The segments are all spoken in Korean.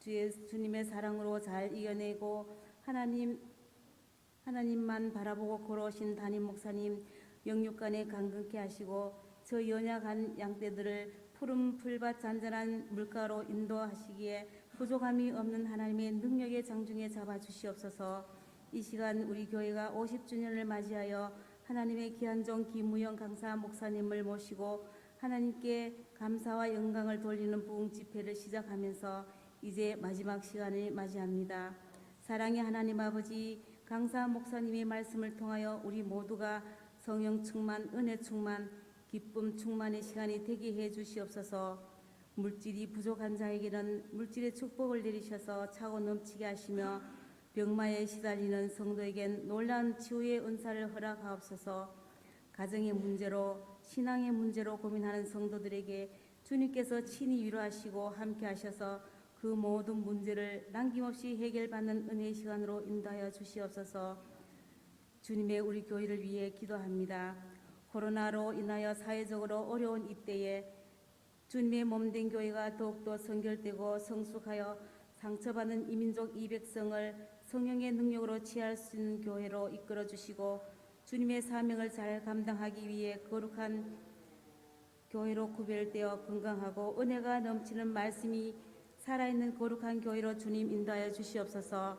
주님의 사랑으로 잘 이겨내고 하나님만 바라보고 걸어오신 담임 목사님 영육간에 강건케 하시고 저 연약한 양떼들을 푸른 풀밭 잔잔한 물가로 인도하시기에 부족함이 없는 하나님의 능력의 장중에 잡아주시옵소서. 이 시간 우리 교회가 50주년을 맞이하여 하나님의 귀한 종 김무영 강사 목사님을 모시고 하나님께 감사와 영광을 돌리는 부흥 집회를 시작하면서 이제 마지막 시간을 맞이합니다. 사랑의 하나님 아버지, 강사 목사님의 말씀을 통하여 우리 모두가 성령 충만, 은혜 충만, 기쁨 충만의 시간이 되게 해 주시옵소서. 물질이 부족한 자에게는 물질의 축복을 내리셔서 차고 넘치게 하시며 병마에 시달리는 성도에겐 놀라운 치유의 은사를 허락하옵소서. 가정의 문제로, 신앙의 문제로 고민하는 성도들에게 주님께서 친히 위로하시고 함께 하셔서 그 모든 문제를 남김없이 해결받는 은혜의 시간으로 인도하여 주시옵소서. 주님의 우리 교회를 위해 기도합니다. 코로나로 인하여 사회적으로 어려운 이때에 주님의 몸된 교회가 더욱더 성결되고 성숙하여 상처받은 이민족 이백성을 성령의 능력으로 치유할 수 있는 교회로 이끌어 주시고 주님의 사명을 잘 감당하기 위해 거룩한 교회로 구별되어 건강하고 은혜가 넘치는 말씀이 살아있는 거룩한 교회로 주님 인도하여 주시옵소서.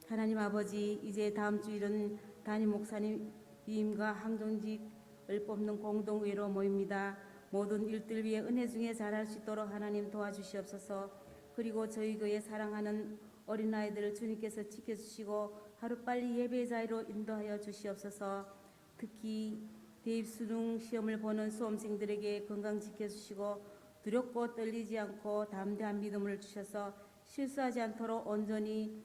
하나님 아버지, 이제 다음 주일은 담임 목사님과 항정직을 뽑는 공동회로 모입니다. 모든 일들 위해 은혜 중에 잘할 수 있도록 하나님 도와주시옵소서. 그리고 저희 교회 사랑하는 어린아이들을 주님께서 지켜주시고 하루빨리 예배의 자리로 인도하여 주시옵소서. 특히 대입 수능 시험을 보는 수험생들에게 건강 지켜주시고 두렵고 떨리지 않고 담대한 믿음을 주셔서 실수하지 않도록 온전히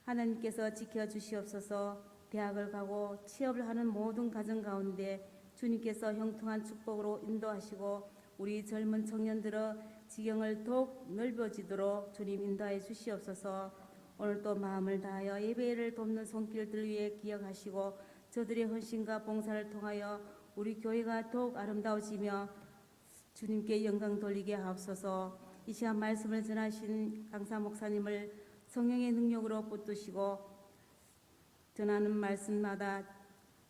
하나님께서 지켜주시옵소서. 대학을 가고 취업을 하는 모든 가정 가운데 주님께서 형통한 축복으로 인도하시고 우리 젊은 청년들의 지경을 더욱 넓어지도록 주님 인도하여 주시옵소서. 오늘도 마음을 다하여 예배를 돕는 손길들 위해 기억하시고 저들의 헌신과 봉사를 통하여 우리 교회가 더욱 아름다워지며 주님께 영광 돌리게 하옵소서. 이 시간 말씀을 전하신 강사 목사님을 성령의 능력으로 붙드시고 전하는 말씀마다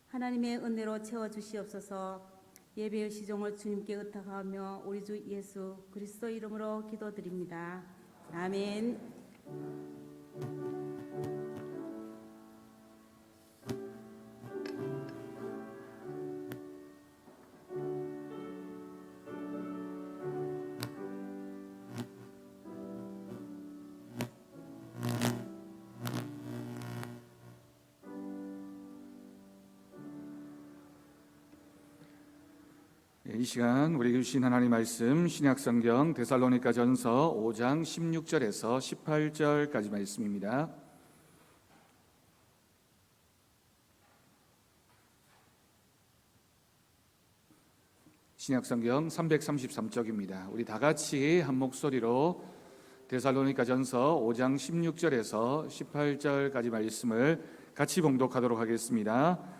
하나님의 은혜로 채워주시옵소서. 예배의 시종을 주님께 의탁하며 우리 주 예수 그리스도 이름으로 기도드립니다. 아멘. 이 시간 우리에게 주신 하나님 말씀 신약성경 데살로니가전서 5장 16절에서 18절까지 말씀입니다. 신약성경 333쪽입니다. 우리 다 같이 한 목소리로 데살로니가전서 5장 16절에서 18절까지 말씀을 같이 봉독하도록 하겠습니다.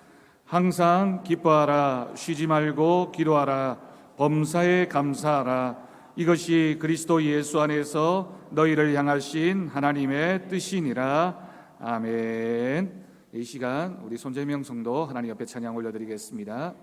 항상 기뻐하라, 쉬지 말고 기도하라, 범사에 감사하라. 이것이 그리스도 예수 안에서 너희를 향하신 하나님의 뜻이니라. 아멘. 이 시간 우리 손재명 성도 하나님 옆에 찬양 올려드리겠습니다.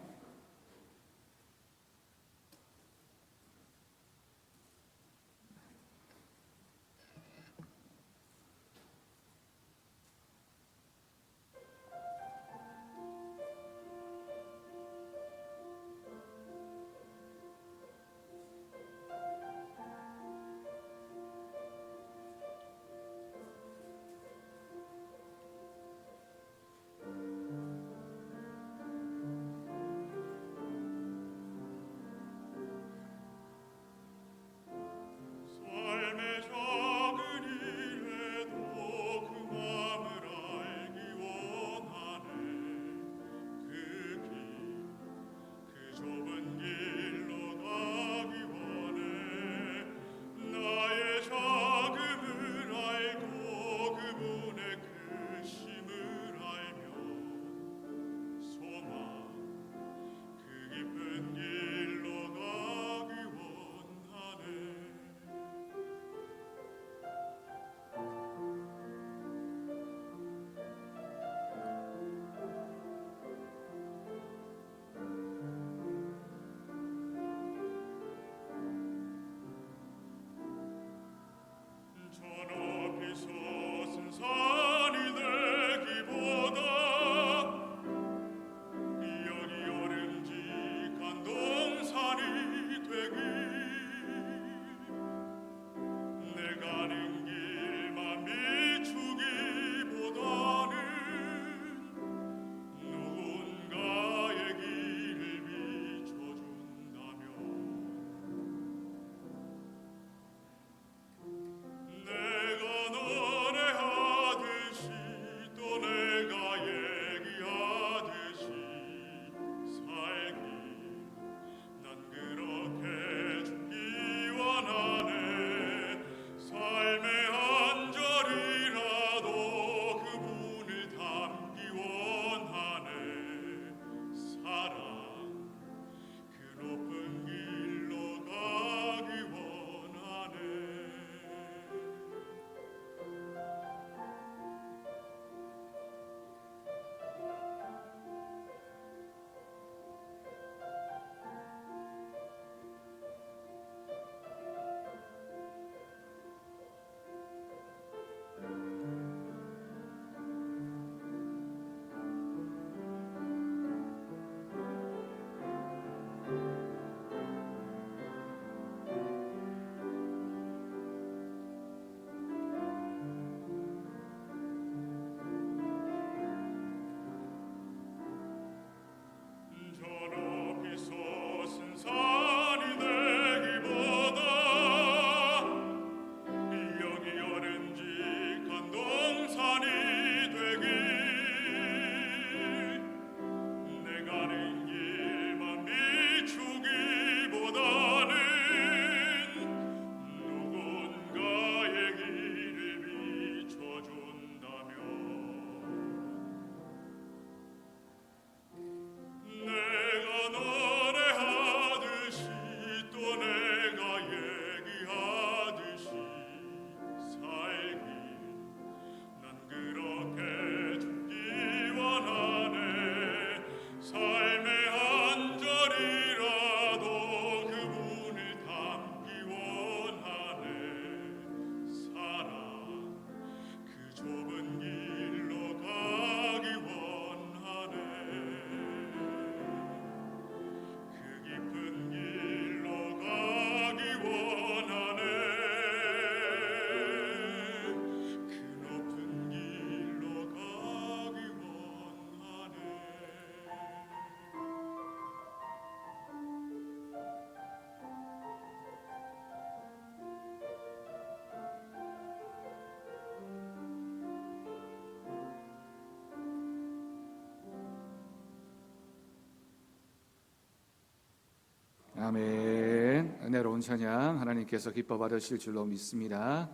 아멘. 은혜로운 찬양 하나님께서 기뻐 받으실 줄로 믿습니다.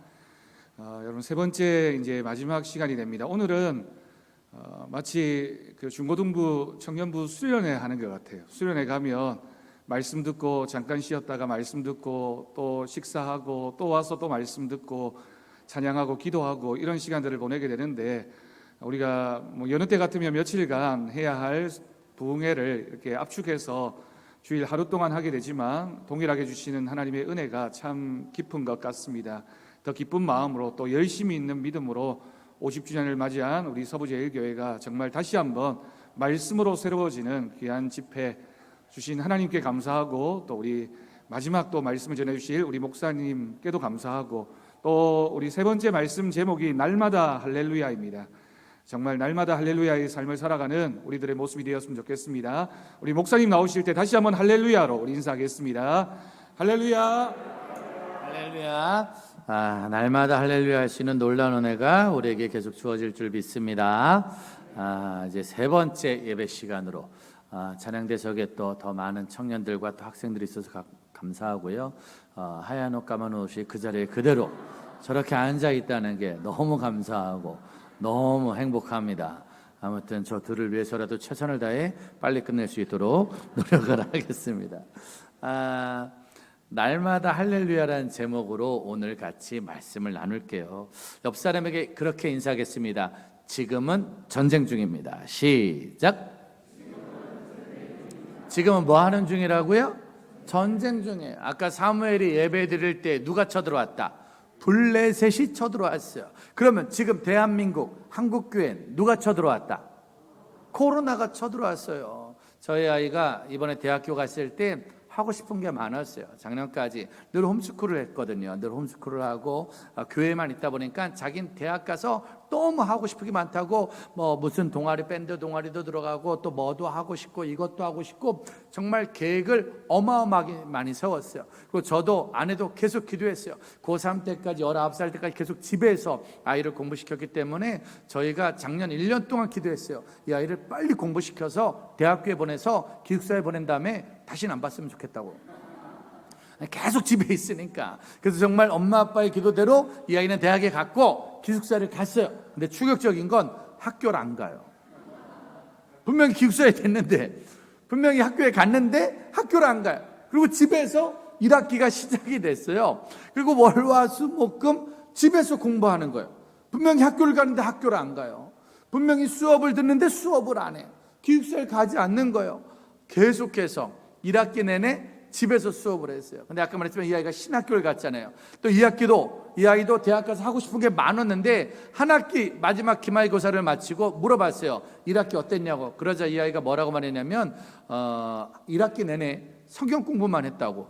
여러분, 세 번째 이제 마지막 시간이 됩니다. 오늘은 마치 그 중고등부 청년부 수련회 하는 것 같아요. 수련회 가면 말씀 듣고 잠깐 쉬었다가 말씀 듣고 또 식사하고 또 와서 또 말씀 듣고 찬양하고 기도하고 이런 시간들을 보내게 되는데, 우리가 뭐 여느 때 같으면 며칠간 해야 할 부흥회를 이렇게 압축해서 주일 하루 동안 하게 되지만 동일하게 주시는 하나님의 은혜가 참 깊은 것 같습니다. 더 기쁜 마음으로 또 열심히 있는 믿음으로 50주년을 맞이한 우리 서부제일교회가 정말 다시 한번 말씀으로 새로워지는 귀한 집회 주신 하나님께 감사하고, 또 우리 마지막 또 말씀을 전해주실 우리 목사님께도 감사하고, 또 우리 세 번째 말씀 제목이 날마다 할렐루야입니다. 정말 날마다 할렐루야의 삶을 살아가는 우리들의 모습이 되었으면 좋겠습니다. 우리 목사님 나오실 때 다시 한번 할렐루야로 우리 인사하겠습니다. 할렐루야. 할렐루야. 날마다 할렐루야 하시는 놀라운 은혜가 우리에게 계속 주어질 줄 믿습니다. 이제 세 번째 예배 시간으로 찬양대석에 또 더 많은 청년들과 또 학생들이 있어서 감사하고요. 하얀 옷 까만 옷이 그 자리에 그대로 저렇게 앉아 있다는 게 너무 감사하고 너무 행복합니다. 아무튼 저들을 위해서라도 최선을 다해 빨리 끝낼 수 있도록 노력을 하겠습니다. 날마다 할렐루야라는 제목으로 오늘 같이 말씀을 나눌게요. 옆 사람에게 그렇게 인사하겠습니다. 지금은 전쟁 중입니다. 시작. 지금은 뭐 하는 중이라고요? 전쟁 중이에요. 아까 사무엘이 예배 드릴 때 누가 쳐들어왔다? 블레셋이 쳐들어왔어요. 그러면 지금 대한민국 한국교회는 누가 쳐들어왔다? 코로나가 쳐들어왔어요. 저희 아이가 이번에 대학교 갔을 때 하고 싶은 게 많았어요. 작년까지 늘 홈스쿨을 했거든요. 늘 홈스쿨을 하고 교회만 있다 보니까 자기는 대학 가서 너무 하고 싶은 게 많다고 뭐 무슨 동아리 밴드 동아리도 들어가고 또 뭐도 하고 싶고 이것도 하고 싶고 정말 계획을 어마어마하게 많이 세웠어요. 그리고 저도 아내도 계속 기도했어요. 고3 때까지 19살 때까지 계속 집에서 아이를 공부시켰기 때문에 저희가 작년 1년 동안 기도했어요. 이 아이를 빨리 공부시켜서 대학교에 보내서 기숙사에 보낸 다음에 다시는 안 봤으면 좋겠다고. 계속 집에 있으니까. 그래서 정말 엄마 아빠의 기도대로 이 아이는 대학에 갔고 기숙사를 갔어요. 근데 충격적인 건 학교를 안 가요. 분명히 기숙사에 됐는데, 분명히 학교에 갔는데 학교를 안 가요. 그리고 집에서 1학기가 시작이 됐어요. 그리고 월화수목금 집에서 공부하는 거예요. 분명히 학교를 가는데 학교를 안 가요. 분명히 수업을 듣는데 수업을 안 해요. 기숙사에 가지 않는 거예요. 계속해서 1학기 내내 집에서 수업을 했어요. 근데 아까 말했지만 이 아이가 신학교를 갔잖아요. 또 이 아이도 대학 가서 하고 싶은 게 많았는데 한 학기 마지막 기말고사를 마치고 물어봤어요. 1학기 어땠냐고. 그러자 이 아이가 뭐라고 말했냐면 1학기 내내 성경 공부만 했다고.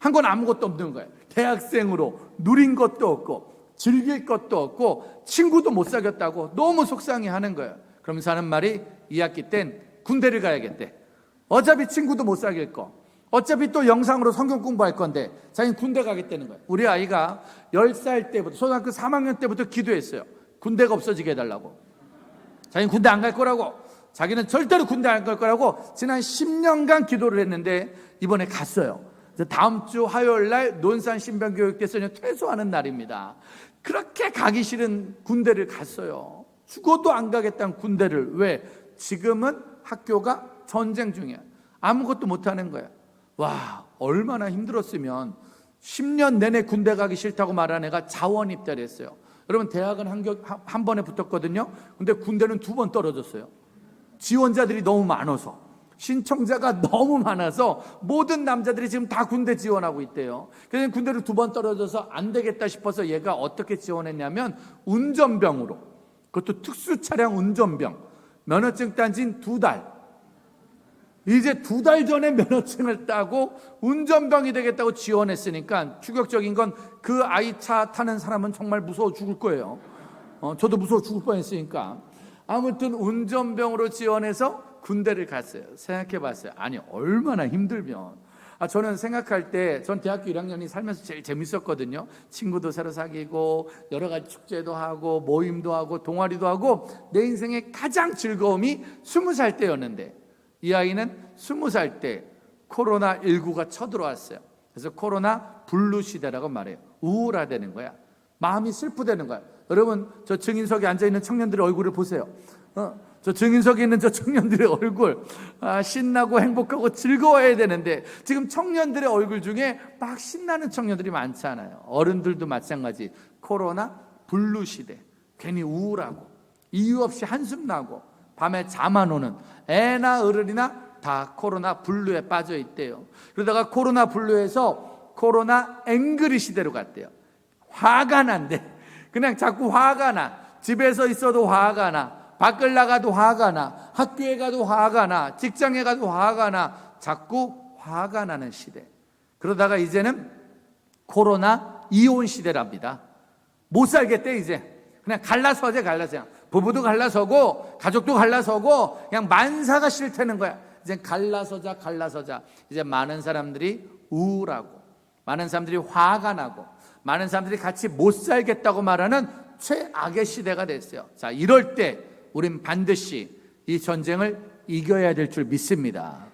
한 건 아무것도 없는 거예요. 대학생으로 누린 것도 없고 즐길 것도 없고 친구도 못 사귀었다고 너무 속상해하는 거예요. 그러면서 하는 말이 2학기 땐 군대를 가야겠대. 어차피 친구도 못 사귈 거, 어차피 또 영상으로 성경 공부할 건데 자기는 군대 가겠다는 거예요. 우리 아이가 10살 때부터 초등학교 3학년 때부터 기도했어요. 군대가 없어지게 해달라고. 자기는 군대 안 갈 거라고, 자기는 절대로 군대 안 갈 거라고 지난 10년간 기도를 했는데 이번에 갔어요. 다음 주 화요일 날 논산 신병교육대에서 퇴소하는 날입니다. 그렇게 가기 싫은 군대를 갔어요. 죽어도 안 가겠다는 군대를. 왜? 지금은 학교가 전쟁 중이야. 아무것도 못하는 거야. 와, 얼마나 힘들었으면 10년 내내 군대 가기 싫다고 말한 애가 자원 입대했어요. 여러분, 대학은 한 번에 붙었거든요. 근데 군대는 2번 떨어졌어요. 지원자들이 너무 많아서, 신청자가 너무 많아서 모든 남자들이 지금 다 군대 지원하고 있대요. 그래서 군대를 2번 떨어져서 안 되겠다 싶어서 얘가 어떻게 지원했냐면 운전병으로, 그것도 특수차량 운전병, 면허증 딴 지는 2달. 이제 2달 전에 면허증을 따고 운전병이 되겠다고 지원했으니까 충격적인 건 그 아이 차 타는 사람은 정말 무서워 죽을 거예요. 저도 무서워 죽을 뻔했으니까. 아무튼 운전병으로 지원해서 군대를 갔어요. 생각해 봤어요. 아니, 얼마나 힘들면. 저는 생각할 때, 전 대학교 1학년이 살면서 제일 재밌었거든요. 친구도 새로 사귀고 여러 가지 축제도 하고 모임도 하고 동아리도 하고 내 인생의 가장 즐거움이 20살 때였는데, 이 아이는 20살 때 코로나19가 쳐들어왔어요. 그래서 코로나 블루 시대라고 말해요. 우울하다는 거야. 마음이 슬프다는 거야. 여러분, 저 증인석에 앉아있는 청년들의 얼굴을 보세요. 저 증인석에 있는 저 청년들의 얼굴, 신나고 행복하고 즐거워야 되는데 지금 청년들의 얼굴 중에 막 신나는 청년들이 많잖아요. 어른들도 마찬가지. 코로나 블루 시대. 괜히 우울하고 이유 없이 한숨 나고 밤에 잠 안 오는 애나 어른이나 다 코로나 블루에 빠져 있대요. 그러다가 코로나 블루에서 코로나 앵그리 시대로 갔대요. 화가 난대. 그냥 자꾸 화가 나. 집에서 있어도 화가 나. 밖을 나가도 화가 나. 학교에 가도 화가 나. 직장에 가도 화가 나. 자꾸 화가 나는 시대. 그러다가 이제는 코로나 이혼 시대랍니다. 못 살겠대 이제. 그냥 갈라서재 갈라서. 부부도 갈라서고 가족도 갈라서고 그냥 만사가 싫다는 거야. 이제 갈라서자. 이제 많은 사람들이 우울하고 많은 사람들이 화가 나고 많은 사람들이 같이 못 살겠다고 말하는 최악의 시대가 됐어요. 자, 이럴 때 우린 반드시 이 전쟁을 이겨야 될 줄 믿습니다.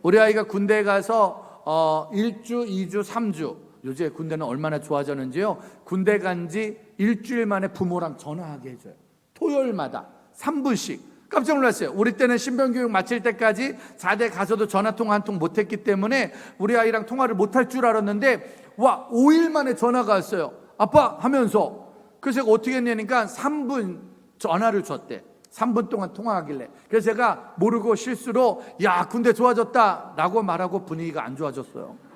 우리 아이가 군대에 가서 1주, 2주, 3주 요새 군대는 얼마나 좋아졌는지요. 군대 간 지 일주일 만에 부모랑 전화하게 해줘요. 토요일마다 3분씩. 깜짝 놀랐어요. 우리 때는 신병교육 마칠 때까지 4대 가서도 전화통화 한 통 못했기 때문에 우리 아이랑 통화를 못할 줄 알았는데 5일 만에 전화가 왔어요. 아빠 하면서. 그래서 제가 어떻게 했냐니까 3분 전화를 줬대. 3분 동안 통화하길래. 그래서 제가 모르고 실수로 야 군대 좋아졌다 라고 말하고 분위기가 안 좋아졌어요.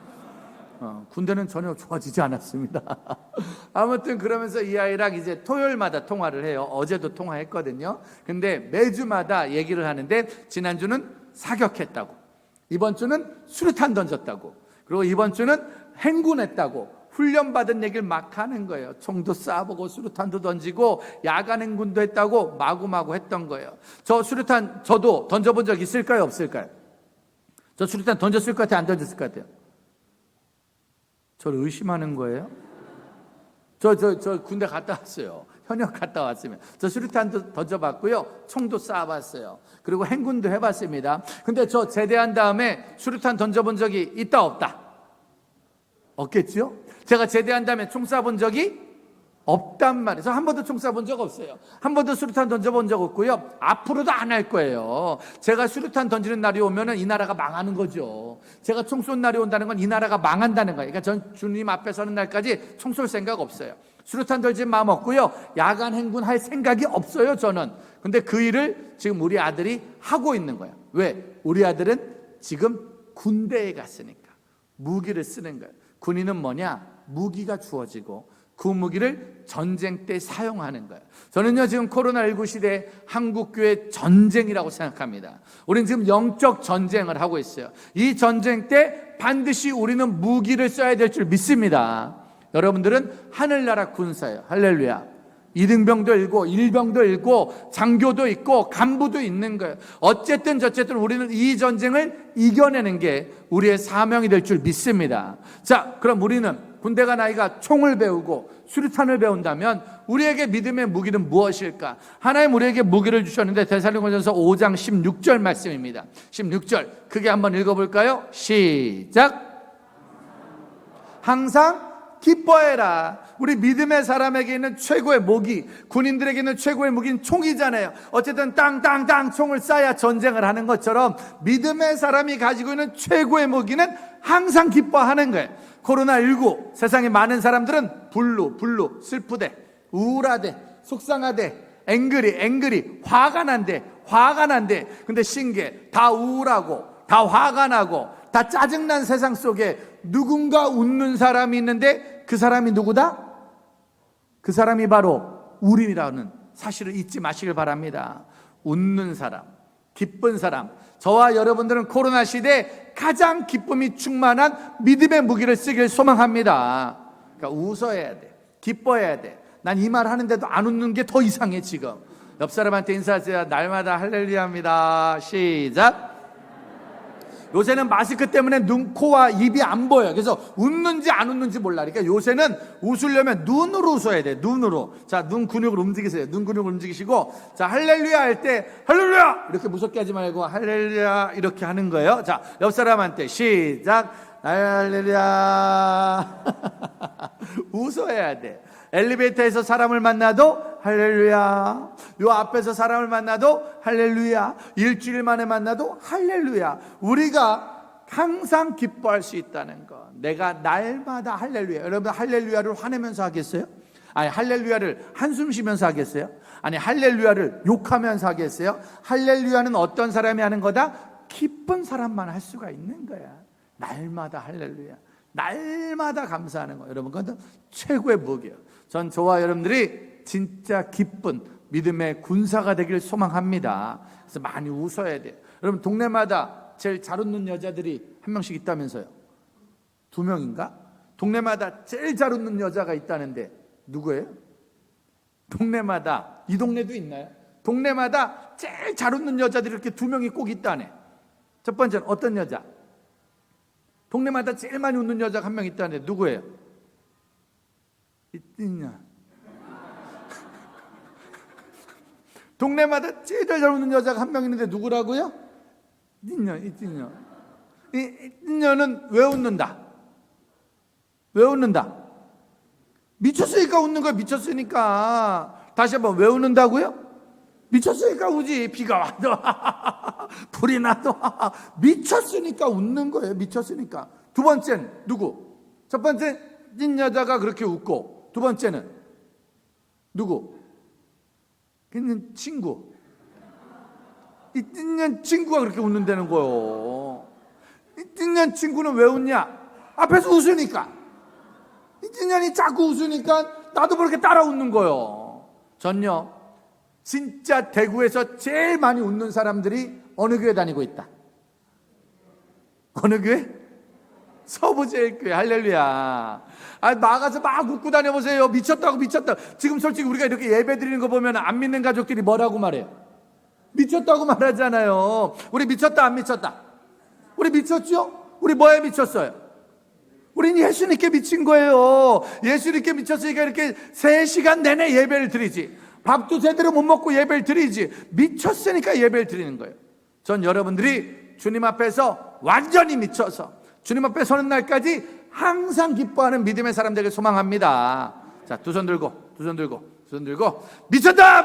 군대는 전혀 좋아지지 않았습니다. 아무튼 그러면서 이 아이랑 이제 토요일마다 통화를 해요. 어제도 통화했거든요. 근데 매주마다 얘기를 하는데 지난주는 사격했다고, 이번 주는 수류탄 던졌다고, 그리고 이번 주는 행군했다고 훈련받은 얘기를 막 하는 거예요. 총도 쏴보고 수류탄도 던지고 야간 행군도 했다고 마구마구 했던 거예요. 저 수류탄 저도 던져본 적 있을까요? 없을까요? 저 수류탄 던졌을 것 같아요? 안 던졌을 것 같아요? 저를 의심하는 거예요? 저 군대 갔다 왔어요. 현역 갔다 왔으면. 저 수류탄도 던져봤고요. 총도 쏴봤어요. 그리고 행군도 해봤습니다. 근데 저 제대한 다음에 수류탄 던져본 적이 있다 없다? 없겠죠? 제가 제대한 다음에 총 쏴본 적이 없단 말이에요. 한 번도 총 쏴본 적 없어요. 한 번도 수류탄 던져본 적 없고요. 앞으로도 안 할 거예요. 제가 수류탄 던지는 날이 오면은 이 나라가 망하는 거죠. 제가 총 쏜 날이 온다는 건 이 나라가 망한다는 거예요. 그러니까 전 주님 앞에 서는 날까지 총 쏠 생각 없어요. 수류탄 던질 마음 없고요. 야간 행군할 생각이 없어요, 저는. 근데 그 일을 지금 우리 아들이 하고 있는 거예요. 왜? 우리 아들은 지금 군대에 갔으니까. 무기를 쓰는 거예요. 군인은 뭐냐? 무기가 주어지고 그 무기를 전쟁 때 사용하는 거예요. 저는요 지금 코로나19 시대 한국교회 전쟁이라고 생각합니다. 우리는 지금 영적 전쟁을 하고 있어요. 이 전쟁 때 반드시 우리는 무기를 써야 될 줄 믿습니다. 여러분들은 하늘나라 군사예요. 할렐루야. 이등병도 있고 일병도 있고 장교도 있고 간부도 있는 거예요. 어쨌든 저쨌든 우리는 이 전쟁을 이겨내는 게 우리의 사명이 될 줄 믿습니다. 자, 그럼 우리는 군대 간 아이가 총을 배우고 수류탄을 배운다면 우리에게 믿음의 무기는 무엇일까? 하나님 우리에게 무기를 주셨는데 데살로니가전서 5장 16절 말씀입니다. 16절 크게 한번 읽어볼까요? 시작. 항상 기뻐해라. 우리 믿음의 사람에게 있는 최고의 무기, 군인들에게 있는 최고의 무기는 총이잖아요. 어쨌든 땅땅땅 총을 쏴야 전쟁을 하는 것처럼 믿음의 사람이 가지고 있는 최고의 무기는 항상 기뻐하는 거예요. 코로나19 세상에 많은 사람들은 블루 슬프대, 우울하대, 속상하대, 앵그리 화가 난대. 근데 신기해. 다 우울하고 다 화가 나고 다 짜증난 세상 속에 누군가 웃는 사람이 있는데 그 사람이 누구다? 그 사람이 바로 우리라는 사실을 잊지 마시길 바랍니다. 웃는 사람, 기쁜 사람. 저와 여러분들은 코로나 시대에 가장 기쁨이 충만한 믿음의 무기를 쓰길 소망합니다. 그러니까 웃어야 돼. 기뻐해야 돼. 난 이 말 하는데도 안 웃는 게 더 이상해 지금. 옆 사람한테 인사하세요. 날마다 할렐루야입니다. 시작. 요새는 마스크 때문에 눈, 코와 입이 안 보여요. 그래서 웃는지 안 웃는지 몰라. 그러니까 요새는 웃으려면 눈으로 웃어야 돼. 눈으로. 자, 눈 근육을 움직이세요. 눈 근육을 움직이시고, 자, 할렐루야 할 때 할렐루야 이렇게 무섭게 하지 말고 할렐루야 이렇게 하는 거예요. 자, 옆 사람한테 시작. 할렐루야. 웃어야 돼. 엘리베이터에서 사람을 만나도 할렐루야. 요 앞에서 사람을 만나도 할렐루야. 일주일 만에 만나도 할렐루야. 우리가 항상 기뻐할 수 있다는 거. 내가 날마다 할렐루야. 여러분 할렐루야를 화내면서 하겠어요? 아니 할렐루야를 한숨 쉬면서 하겠어요? 아니 할렐루야를 욕하면서 하겠어요? 할렐루야는 어떤 사람이 하는 거다? 기쁜 사람만 할 수가 있는 거야. 날마다 할렐루야. 날마다 감사하는 거. 여러분 그건 최고의 무기예요. 전 저와 여러분들이 진짜 기쁜 믿음의 군사가 되길 소망합니다. 그래서 많이 웃어야 돼요. 여러분 동네마다 제일 잘 웃는 여자들이 한 명씩 있다면서요. 2명인가? 동네마다 제일 잘 웃는 여자가 있다는데 누구예요? 동네마다, 이 동네도 있나요? 동네마다 제일 잘 웃는 여자들이 이렇게 2명이 꼭 있다네. 첫 번째는 어떤 여자? 동네마다 제일 많이 웃는 여자가 한 명 있다는데 누구예요? 있냐? 동네마다 제일 잘 웃는 여자가 한 명 있는데 누구라고요? 있냐? 있냐는 왜 웃는다? 왜 웃는다? 미쳤으니까 웃는 거야. 미쳤으니까. 다시 한번 왜 웃는다고요? 미쳤으니까 우지. 비가 와도 불이 나도 미쳤으니까 웃는 거예요. 미쳤으니까. 두 번째는 누구? 첫 번째 찐 여자가 그렇게 웃고, 두 번째는 누구? 그냥 친구. 이 찐년 친구가 그렇게 웃는다는 거예요. 이 찐년 친구는 왜 웃냐? 앞에서 웃으니까. 이 찐년이 자꾸 웃으니까 나도 그렇게 따라 웃는 거예요. 전요 진짜 대구에서 제일 많이 웃는 사람들이 어느 교회 다니고 있다? 어느 교회? 서부제일교회. 할렐루야. 나가서 막 웃고 다녀보세요. 미쳤다고. 지금 솔직히 우리가 이렇게 예배 드리는 거 보면 안 믿는 가족들이 뭐라고 말해요? 미쳤다고 말하잖아요. 우리 미쳤다 안 미쳤다? 우리 미쳤죠? 우리 뭐에 미쳤어요? 우린 예수님께 미친 거예요. 예수님께 미쳤으니까 이렇게 3시간 내내 예배를 드리지. 밥도 제대로 못 먹고 예배를 드리지. 미쳤으니까 예배를 드리는 거예요. 전 여러분들이 주님 앞에서 완전히 미쳐서 주님 앞에 서는 날까지 항상 기뻐하는 믿음의 사람 되길 소망합니다. 자, 두 손 들고 미쳤다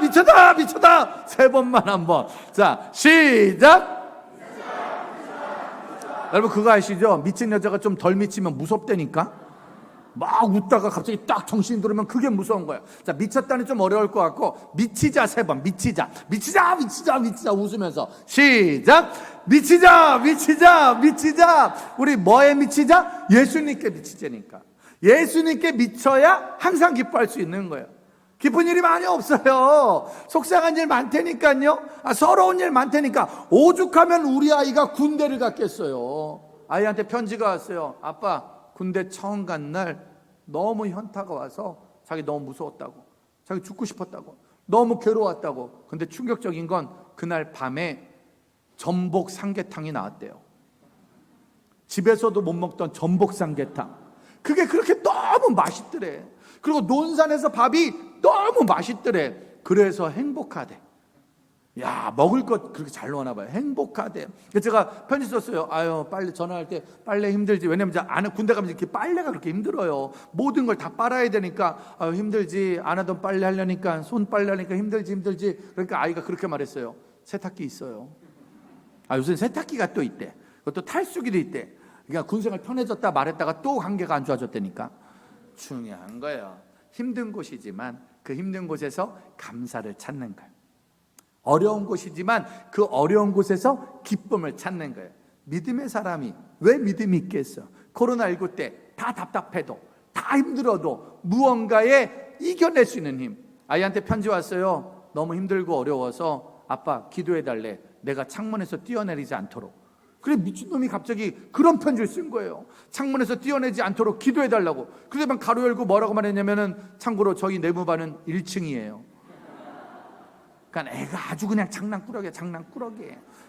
3번만 한번. 자, 시작. 여러분 그거 아시죠? 미친 여자가 좀 덜 미치면 무섭다니까. 막 웃다가 갑자기 딱 정신이 들으면 그게 무서운 거예요. 자, 미쳤다는 좀 어려울 것 같고 미치자 3번. 미치자 웃으면서 시작. 미치자. 우리 뭐에 미치자? 예수님께 미치자니까. 예수님께 미쳐야 항상 기뻐할 수 있는 거예요. 기쁜 일이 많이 없어요. 속상한 일 많다니까요. 서러운 일 많다니까. 오죽하면 우리 아이가 군대를 갔겠어요. 아이한테 편지가 왔어요. 아빠 군대 처음 간 날 너무 현타가 와서 자기 너무 무서웠다고, 자기 죽고 싶었다고, 너무 괴로웠다고. 근데 충격적인 건 그날 밤에 전복 삼계탕이 나왔대요. 집에서도 못 먹던 전복 삼계탕. 그게 그렇게 너무 맛있더래. 그리고 논산에서 밥이 너무 맛있더래. 그래서 행복하대. 야, 먹을 것 그렇게 잘 나오나 봐요. 행복하대. 그래서 제가 편지 썼어요. 빨래 전화할 때 빨래 힘들지. 왜냐면 이제 군대 가면 이렇게 빨래가 그렇게 힘들어요. 모든 걸 다 빨아야 되니까 힘들지. 안 하던 빨래 하려니까, 손 빨래 하니까 힘들지. 그러니까 아이가 그렇게 말했어요. 세탁기 있어요. 요새 세탁기가 또 있대. 그것도 탈수기도 있대. 그러니까 군생활 편해졌다 말했다가 또 관계가 안 좋아졌다니까. 중요한 거예요. 힘든 곳이지만 그 힘든 곳에서 감사를 찾는 거예요. 어려운 곳이지만 그 어려운 곳에서 기쁨을 찾는 거예요. 믿음의 사람이 왜 믿음이 있겠어? 코로나19 때 다 답답해도, 다 힘들어도 무언가에 이겨낼 수 있는 힘. 아이한테 편지 왔어요. 너무 힘들고 어려워서 아빠 기도해달래. 내가 창문에서 뛰어내리지 않도록. 그래, 미친놈이 갑자기 그런 편지를 쓴 거예요. 창문에서 뛰어내지 않도록 기도해달라고. 그래만 가로 열고 뭐라고 말했냐면은, 참고로 저희 내무반은 1층이에요. 그러니까 애가 아주 그냥 장난꾸러기.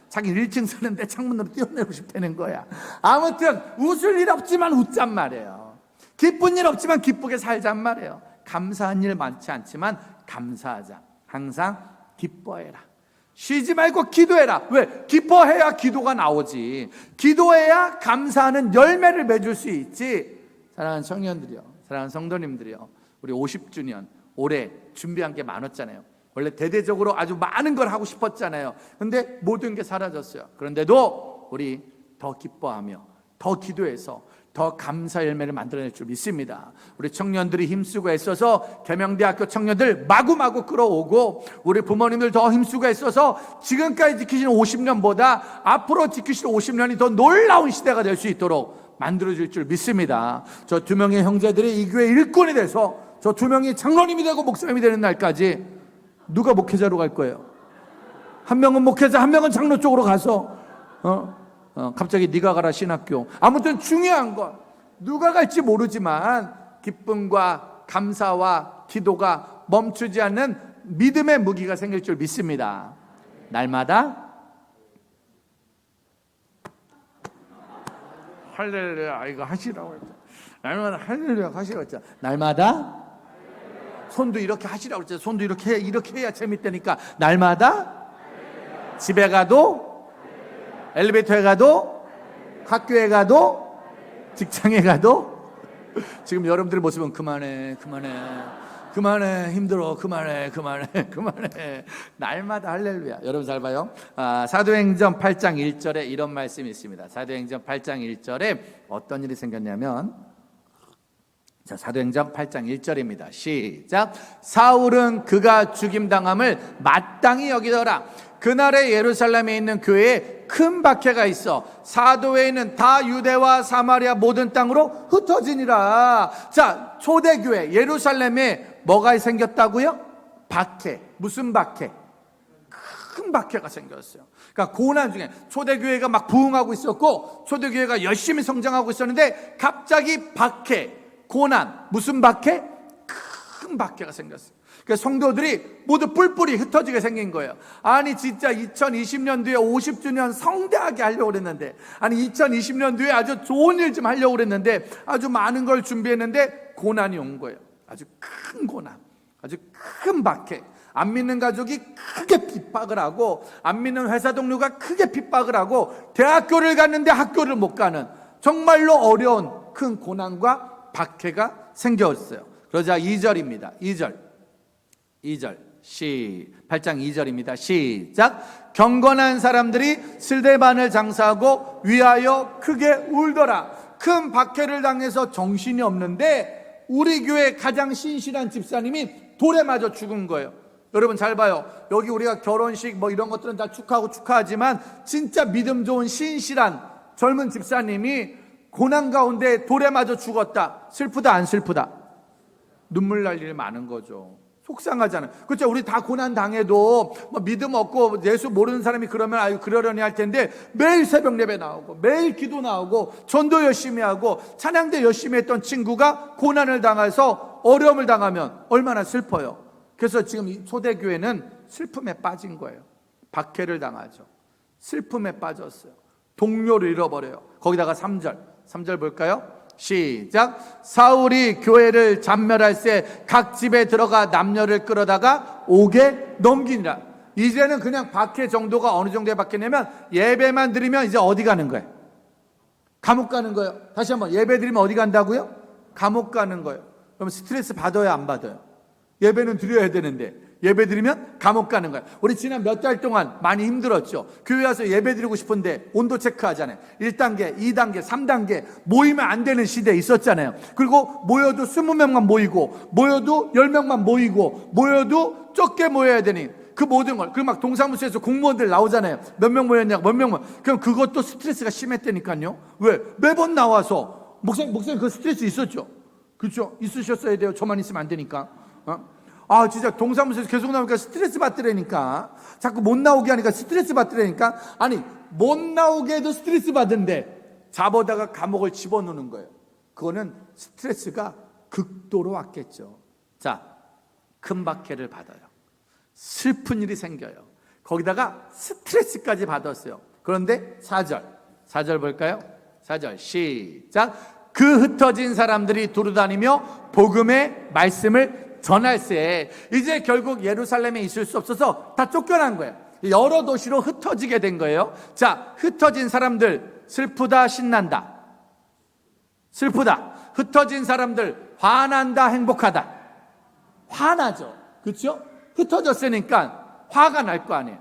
자기 1층 사는데 창문으로 뛰어내리고 싶다는 거야. 아무튼 웃을 일 없지만 웃잔 말이에요. 기쁜 일 없지만 기쁘게 살잔 말이에요. 감사한 일 많지 않지만 감사하자. 항상 기뻐해라. 쉬지 말고 기도해라. 왜? 기뻐해야 기도가 나오지. 기도해야 감사하는 열매를 맺을 수 있지. 사랑하는 청년들이요, 사랑하는 성도님들이요, 우리 50주년 올해 준비한 게 많았잖아요. 원래 대대적으로 아주 많은 걸 하고 싶었잖아요. 근데 모든 게 사라졌어요. 그런데도 우리 더 기뻐하며 더 기도해서 더 감사 열매를 만들어낼 줄 믿습니다. 우리 청년들이 힘쓰고 애써서 계명대학교 청년들 마구마구 끌어오고, 우리 부모님들 더 힘쓰고 애써서 지금까지 지키시는 50년보다 앞으로 지키실 50년이 더 놀라운 시대가 될 수 있도록 만들어줄 줄 믿습니다. 저 2명의 형제들이 이 교회 일꾼이 돼서 저 2명이 장로님이 되고 목사님이 되는 날까지 누가 목회자로 갈 거예요? 한 명은 목회자, 한 명은 장로 쪽으로 가서 갑자기 네가 가라 신학교. 아무튼 중요한 건 누가 갈지 모르지만 기쁨과 감사와 기도가 멈추지 않는 믿음의 무기가 생길 줄 믿습니다. 날마다 할렐루야 이거 하시라고 했죠. 날마다 할렐루야 하시라고 했죠. 날마다 손도 이렇게 하시라고 했죠. 손도 이렇게 해야 재밌다니까. 날마다 집에 가도, 엘리베이터에 가도, 학교에 가도, 직장에 가도. 지금 여러분들의 모습은 그만해 힘들어, 그만해. 날마다 할렐루야. 여러분 잘 봐요. 사도행전 8장 1절에 이런 말씀이 있습니다. 사도행전 8장 1절에 어떤 일이 생겼냐면, 자, 사도행전 8장 1절입니다. 시작. 사울은 그가 죽임당함을 마땅히 여기더라. 그날에 예루살렘에 있는 교회에 큰 박해가 있어 사도회는 다 유대와 사마리아 모든 땅으로 흩어지니라. 자, 초대교회 예루살렘에 뭐가 생겼다고요? 박해. 무슨 박해? 큰 박해가 생겼어요. 그러니까 고난 중에 초대교회가 막 부흥하고 있었고 초대교회가 열심히 성장하고 있었는데 갑자기 박해, 고난. 무슨 박해? 큰 박해가 생겼어요. 그러니까 성도들이 모두 뿔뿔이 흩어지게 생긴 거예요. 아니 진짜 2020년도에 50주년 성대하게 하려고 그랬는데, 아니 2020년도에 아주 좋은 일 좀 하려고 그랬는데, 아주 많은 걸 준비했는데 고난이 온 거예요. 아주 큰 고난, 아주 큰 박해. 안 믿는 가족이 크게 핍박을 하고, 안 믿는 회사 동료가 크게 핍박을 하고, 대학교를 갔는데 학교를 못 가는 정말로 어려운 큰 고난과 박해가 생겼어요. 그러자 2절입니다. 2절 8장 2절입니다. 시작. 경건한 사람들이 스데반을 장사하고 위하여 크게 울더라. 큰 박해를 당해서 정신이 없는데 우리 교회 가장 신실한 집사님이 돌에 맞아 죽은 거예요. 여러분 잘 봐요. 여기 우리가 결혼식 뭐 이런 것들은 다 축하하지만 진짜 믿음 좋은 신실한 젊은 집사님이 고난 가운데 돌에 맞아 죽었다. 슬프다 안 슬프다? 눈물 날 일이 많은 거죠. 속상하잖아요. 그렇죠? 우리 다 고난 당해도 뭐 믿음 없고 예수 모르는 사람이 그러면 아유 그러려니 할 텐데, 매일 새벽 예배 나오고 매일 기도 나오고 전도 열심히 하고 찬양대 열심히 했던 친구가 고난을 당해서 어려움을 당하면 얼마나 슬퍼요. 그래서 지금 이 초대교회는 슬픔에 빠진 거예요. 박해를 당하죠. 슬픔에 빠졌어요. 동료를 잃어버려요. 거기다가 3절 볼까요? 시작. 사울이 교회를 잔멸할 때 각 집에 들어가 남녀를 끌어다가 옥에 넘기니라. 이제는 그냥 박해 정도가 어느 정도의 박해냐면 예배만 드리면 이제 어디 가는 거예요? 감옥 가는 거예요. 다시 한번, 예배 드리면 어디 간다고요? 감옥 가는 거예요. 그럼 스트레스 받아요 안 받아요? 예배는 드려야 되는데 예배 드리면 감옥 가는 거야. 우리 지난 몇 달 동안 많이 힘들었죠. 교회 와서 예배 드리고 싶은데 온도 체크하잖아요. 1단계, 2단계, 3단계 모이면 안 되는 시대에 있었잖아요. 그리고 모여도 20명만 모이고, 모여도 10명만 모이고, 모여도 적게 모여야 되니 그 모든 걸. 그리고 막 동사무소에서 공무원들 나오잖아요. 몇 명 모였냐고, 몇 명만. 그럼 그것도 스트레스가 심했다니까요. 왜? 매번 나와서 목사님 그 스트레스 있었죠. 그렇죠? 있으셨어야 돼요. 저만 있으면 안 되니까. 진짜 동사무소에서 계속 나오니까 스트레스 받더라니까. 자꾸 못 나오게 하니까 스트레스 받더라니까. 아니 못 나오게 해도 스트레스 받는데 잡아다가 감옥을 집어넣는 거예요. 그거는 스트레스가 극도로 왔겠죠. 자, 큰 박해를 받아요. 슬픈 일이 생겨요. 거기다가 스트레스까지 받았어요. 그런데 4절 볼까요? 4절 시작. 그 흩어진 사람들이 두루다니며 복음의 말씀을 전할세. 이제 결국 예루살렘에 있을 수 없어서 다 쫓겨난 거예요. 여러 도시로 흩어지게 된 거예요. 자, 흩어진 사람들 슬프다, 신난다? 슬프다. 흩어진 사람들 화난다, 행복하다? 화나죠. 그렇죠? 흩어졌으니까 화가 날 거 아니에요.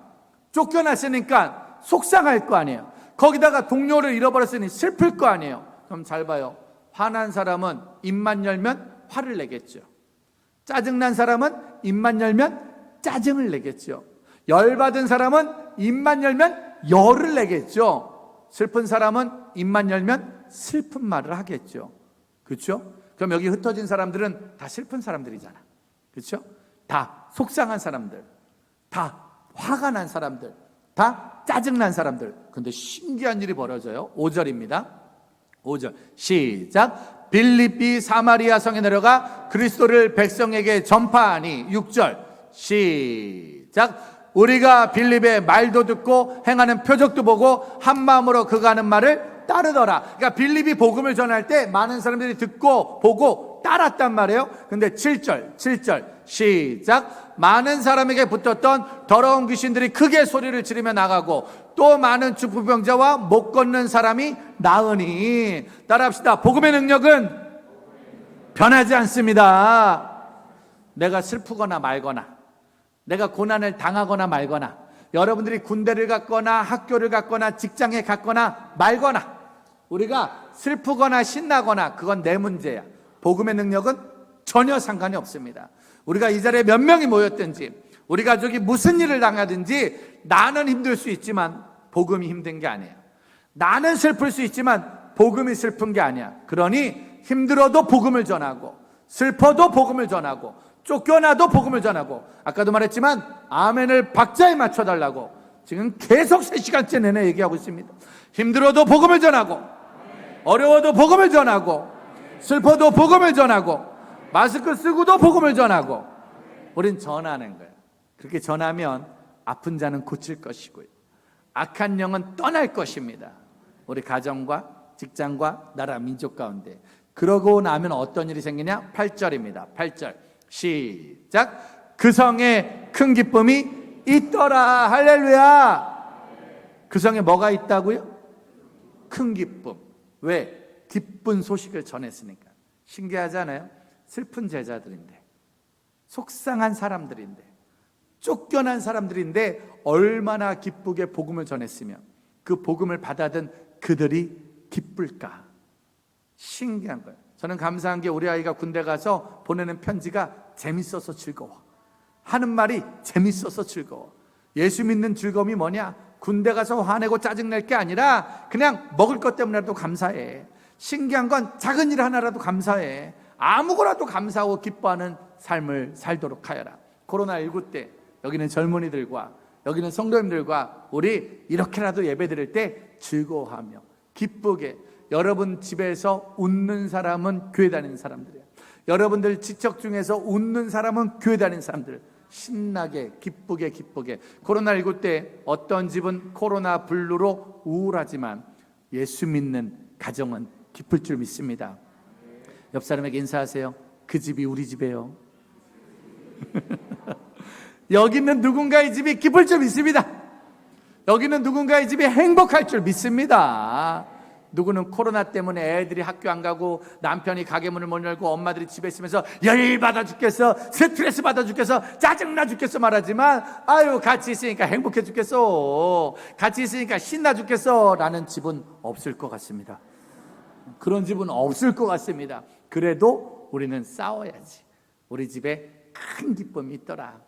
쫓겨났으니까 속상할 거 아니에요. 거기다가 동료를 잃어버렸으니 슬플 거 아니에요. 그럼 잘 봐요. 화난 사람은 입만 열면 화를 내겠죠. 짜증난 사람은 입만 열면 짜증을 내겠죠. 열받은 사람은 입만 열면 열을 내겠죠. 슬픈 사람은 입만 열면 슬픈 말을 하겠죠. 그렇죠? 그럼 여기 흩어진 사람들은 다 슬픈 사람들이잖아. 그렇죠? 다 속상한 사람들, 다 화가 난 사람들, 다 짜증난 사람들. 근데 신기한 일이 벌어져요. 5절입니다. 5절 시작. 빌립비 사마리아 성에 내려가 그리스도를 백성에게 전파하니. 6절 시작. 우리가 빌립의 말도 듣고 행하는 표적도 보고 한 마음으로 그가 하는 말을 따르더라. 그러니까 빌립이 복음을 전할 때 많은 사람들이 듣고 보고 따랐단 말이에요. 근데 7절 시작. 많은 사람에게 붙었던 더러운 귀신들이 크게 소리를 지르며 나가고 또 많은 중풍병자와 못 걷는 사람이 나으니. 따라합시다. 복음의 능력은 변하지 않습니다. 내가 슬프거나 말거나, 내가 고난을 당하거나 말거나, 여러분들이 군대를 갔거나 학교를 갔거나 직장에 갔거나 말거나, 우리가 슬프거나 신나거나 그건 내 문제야. 복음의 능력은 전혀 상관이 없습니다. 우리가 이 자리에 몇 명이 모였든지, 우리 가족이 무슨 일을 당하든지 나는 힘들 수 있지만 복음이 힘든 게 아니에요. 나는 슬플 수 있지만 복음이 슬픈 게 아니야. 그러니 힘들어도 복음을 전하고, 슬퍼도 복음을 전하고, 쫓겨나도 복음을 전하고, 아까도 말했지만 아멘을 박자에 맞춰달라고 지금 계속 3시간째 내내 얘기하고 있습니다. 힘들어도 복음을 전하고, 어려워도 복음을 전하고, 슬퍼도 복음을 전하고, 마스크 쓰고도 복음을 전하고. 우린 전하는 거예요. 그렇게 전하면 아픈 자는 고칠 것이고요, 악한 영은 떠날 것입니다. 우리 가정과 직장과 나라 민족 가운데. 그러고 나면 어떤 일이 생기냐? 8절입니다. 8절 시작. 그 성에 큰 기쁨이 있더라. 할렐루야. 그 성에 뭐가 있다고요? 큰 기쁨. 왜? 기쁜 소식을 전했으니까. 신기하잖아요. 슬픈 제자들인데, 속상한 사람들인데, 쫓겨난 사람들인데 얼마나 기쁘게 복음을 전했으면 그 복음을 받아든 그들이 기쁠까? 신기한 거예요. 저는 감사한 게 우리 아이가 군대 가서 보내는 편지가 재밌어서 즐거워. 하는 말이 재밌어서 즐거워. 예수 믿는 즐거움이 뭐냐? 군대 가서 화내고 짜증낼 게 아니라 그냥 먹을 것 때문에라도 감사해. 신기한 건 작은 일 하나라도 감사해. 아무거나도 감사하고 기뻐하는 삶을 살도록 하여라. 코로나19 때 여기는 젊은이들과 여기는 성도님들과 우리 이렇게라도 예배드릴 때 즐거워하며 기쁘게, 여러분 집에서 웃는 사람은 교회 다니는 사람들이에요. 여러분들 지척 중에서 웃는 사람은 교회 다니는 사람들. 신나게 기쁘게 코로나19 때 어떤 집은 코로나 블루로 우울하지만 예수 믿는 가정은 기쁠 줄 믿습니다. 옆 사람에게 인사하세요. 그 집이 우리 집이에요. 여기 있는 누군가의 집이 기쁠 줄 믿습니다. 여기 있는 누군가의 집이 행복할 줄 믿습니다. 누구는 코로나 때문에 애들이 학교 안 가고 남편이 가게 문을 못 열고 엄마들이 집에 있으면서 열받아 죽겠어, 스트레스 받아 죽겠어, 짜증나 죽겠어 말하지만, 아유 같이 있으니까 행복해 죽겠어, 같이 있으니까 신나 죽겠어 라는 집은 없을 것 같습니다. 그런 집은 없을 것 같습니다. 그래도 우리는 싸워야지. 우리 집에 큰 기쁨이 있더라.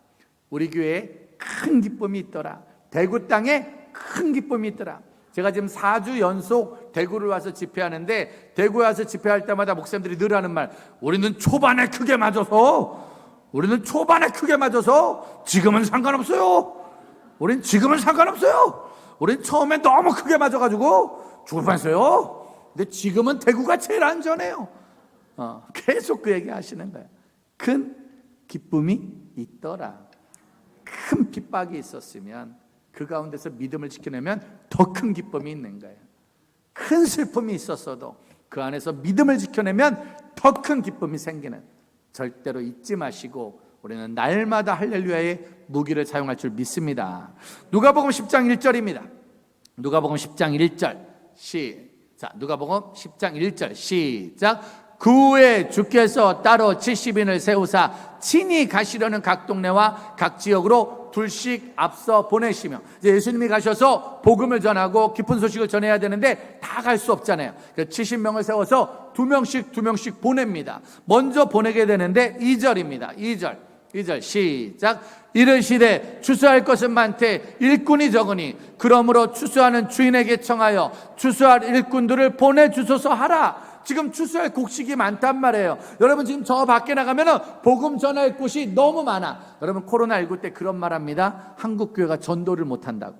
우리 교회에 큰 기쁨이 있더라. 대구 땅에 큰 기쁨이 있더라. 제가 지금 4주 연속 대구를 와서 집회하는데, 대구에 와서 집회할 때마다 목사님들이 늘 하는 말, 우리는 초반에 크게 맞아서 지금은 상관없어요. 우린 지금은 상관없어요. 우린 처음에 너무 크게 맞아가지고 죽을 뻔했어요. 근데 지금은 대구가 제일 안전해요. 계속 그 얘기 하시는 거예요. 큰 기쁨이 있더라. 큰 핍박이 있었으면 그 가운데서 믿음을 지켜내면 더 큰 기쁨이 있는 거예요. 큰 슬픔이 있었어도 그 안에서 믿음을 지켜내면 더 큰 기쁨이 생기는, 절대로 잊지 마시고 우리는 날마다 할렐루야의 무기를 사용할 줄 믿습니다. 누가복음 10장 1절입니다. 누가복음 10장 1절 시작. 누가복음 10장 1절 시작. 그 후에 주께서 따로 70인을 세우사 친히 가시려는 각 동네와 각 지역으로 둘씩 앞서 보내시며, 이제 예수님이 가셔서 복음을 전하고 기쁜 소식을 전해야 되는데 다 갈 수 없잖아요. 70명을 세워서 두 명씩 보냅니다. 먼저 보내게 되는데 2절입니다. 2절 시작. 이르시되 추수할 것은 많되 일꾼이 적으니 그러므로 추수하는 주인에게 청하여 추수할 일꾼들을 보내주소서 하라. 지금 추수할 곡식이 많단 말이에요. 여러분 지금 저 밖에 나가면은 복음 전할 곳이 너무 많아. 여러분 코로나19 때 그런 말 합니다. 한국교회가 전도를 못한다고.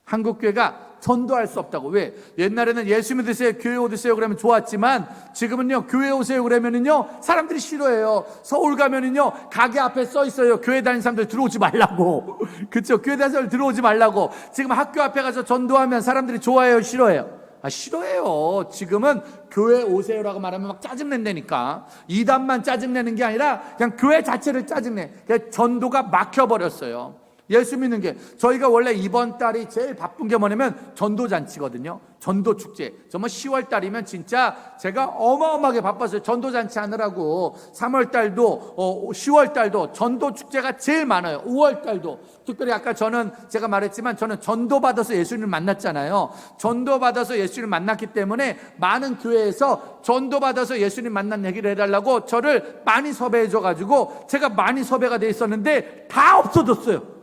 한국교회가 전도할 수 없다고. 왜? 옛날에는 예수 믿으세요, 교회 오세요 그러면 좋았지만 지금은요, 교회 오세요 그러면은요 사람들이 싫어해요. 서울 가면은요 가게 앞에 써 있어요. 교회 다니는 사람들 들어오지 말라고. 그렇죠? 교회 다니는 사람들 들어오지 말라고. 지금 학교 앞에 가서 전도하면 사람들이 좋아해요, 싫어해요? 싫어해요. 지금은 교회 오세요라고 말하면 막 짜증낸다니까. 이단만 짜증내는 게 아니라 그냥 교회 자체를 짜증내. 그러니까 전도가 막혀버렸어요. 예수 믿는 게, 저희가 원래 이번 달이 제일 바쁜 게 뭐냐면 전도잔치거든요. 전도축제. 정말 10월 달이면 진짜 제가 어마어마하게 바빴어요. 전도잔치 하느라고. 3월 달도 10월 달도 전도축제가 제일 많아요. 5월 달도. 특별히 아까 제가 말했지만 저는 전도받아서 예수님을 만났잖아요. 전도받아서 예수님을 만났기 때문에 많은 교회에서 전도받아서 예수님 만난 얘기를 해달라고 저를 많이 섭외해줘가지고 제가 많이 섭외가 돼 있었는데 다 없어졌어요.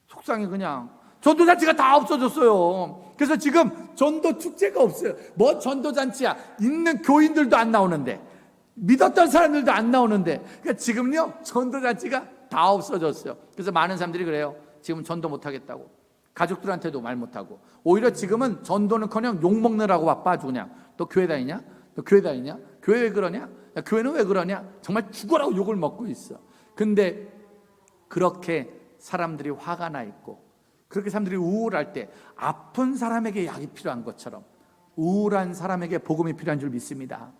속상해. 그냥 전도잔치가 다 없어졌어요. 그래서 지금 전도축제가 없어요. 뭐 전도잔치야. 있는 교인들도 안 나오는데, 믿었던 사람들도 안 나오는데, 그러니까 지금요 전도잔치가 다 없어졌어요. 그래서 많은 사람들이 그래요. 지금 전도 못하겠다고. 가족들한테도 말 못하고. 오히려 지금은 전도는커녕 욕먹느라고 바빠. 아주 그냥. 너 교회 다니냐? 너 교회 다니냐? 교회 왜 그러냐? 야, 교회는 왜 그러냐? 정말 죽어라고 욕을 먹고 있어. 근데 그렇게 사람들이 화가 나 있고, 그렇게 사람들이 우울할 때 아픈 사람에게 약이 필요한 것처럼 우울한 사람에게 복음이 필요한 줄 믿습니다.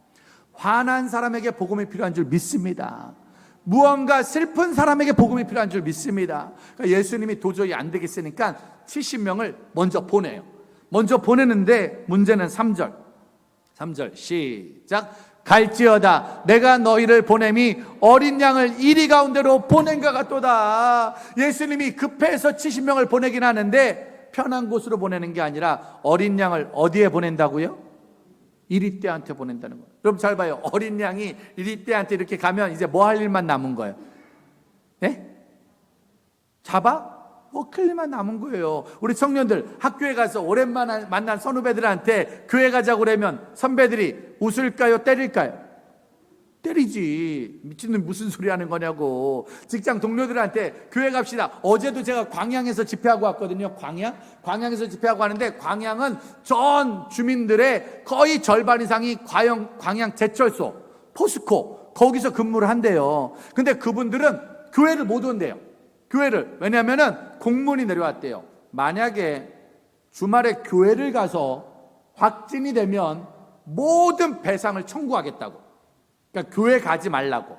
화난 사람에게 복음이 필요한 줄 믿습니다. 무언가 슬픈 사람에게 복음이 필요한 줄 믿습니다. 그러니까 예수님이 도저히 안 되겠으니까 70명을 먼저 보내요. 먼저 보내는데 문제는 3절 시작. 갈지어다 내가 너희를 보냄이 어린 양을 이리 가운데로 보낸 것 같도다. 예수님이 급해서 70명을 보내긴 하는데 편한 곳으로 보내는 게 아니라 어린 양을 어디에 보낸다고요? 이리떼한테 보낸다는 거예요. 여러분 잘 봐요. 어린 양이 이리떼한테 이렇게 가면 이제 뭐 할 일만 남은 거예요? 예? 잡아? 먹힐 일만 남은 거예요. 우리 청년들 학교에 가서 오랜만에 만난 선후배들한테 교회 가자고 그러면 선배들이 웃을까요? 때릴까요? 때리지. 미친놈 무슨 소리 하는 거냐고. 직장 동료들한테 교회 갑시다. 어제도 제가 광양에서 집회하고 왔거든요. 광양에서 집회하고 왔는데, 광양은 전 주민들의 거의 절반 이상이 광양 제철소 포스코 거기서 근무를 한대요. 근데 그분들은 교회를 못 온대요. 교회를. 왜냐하면은 공문이 내려왔대요. 만약에 주말에 교회를 가서 확진이 되면 모든 배상을 청구하겠다고. 그러니까 교회 가지 말라고.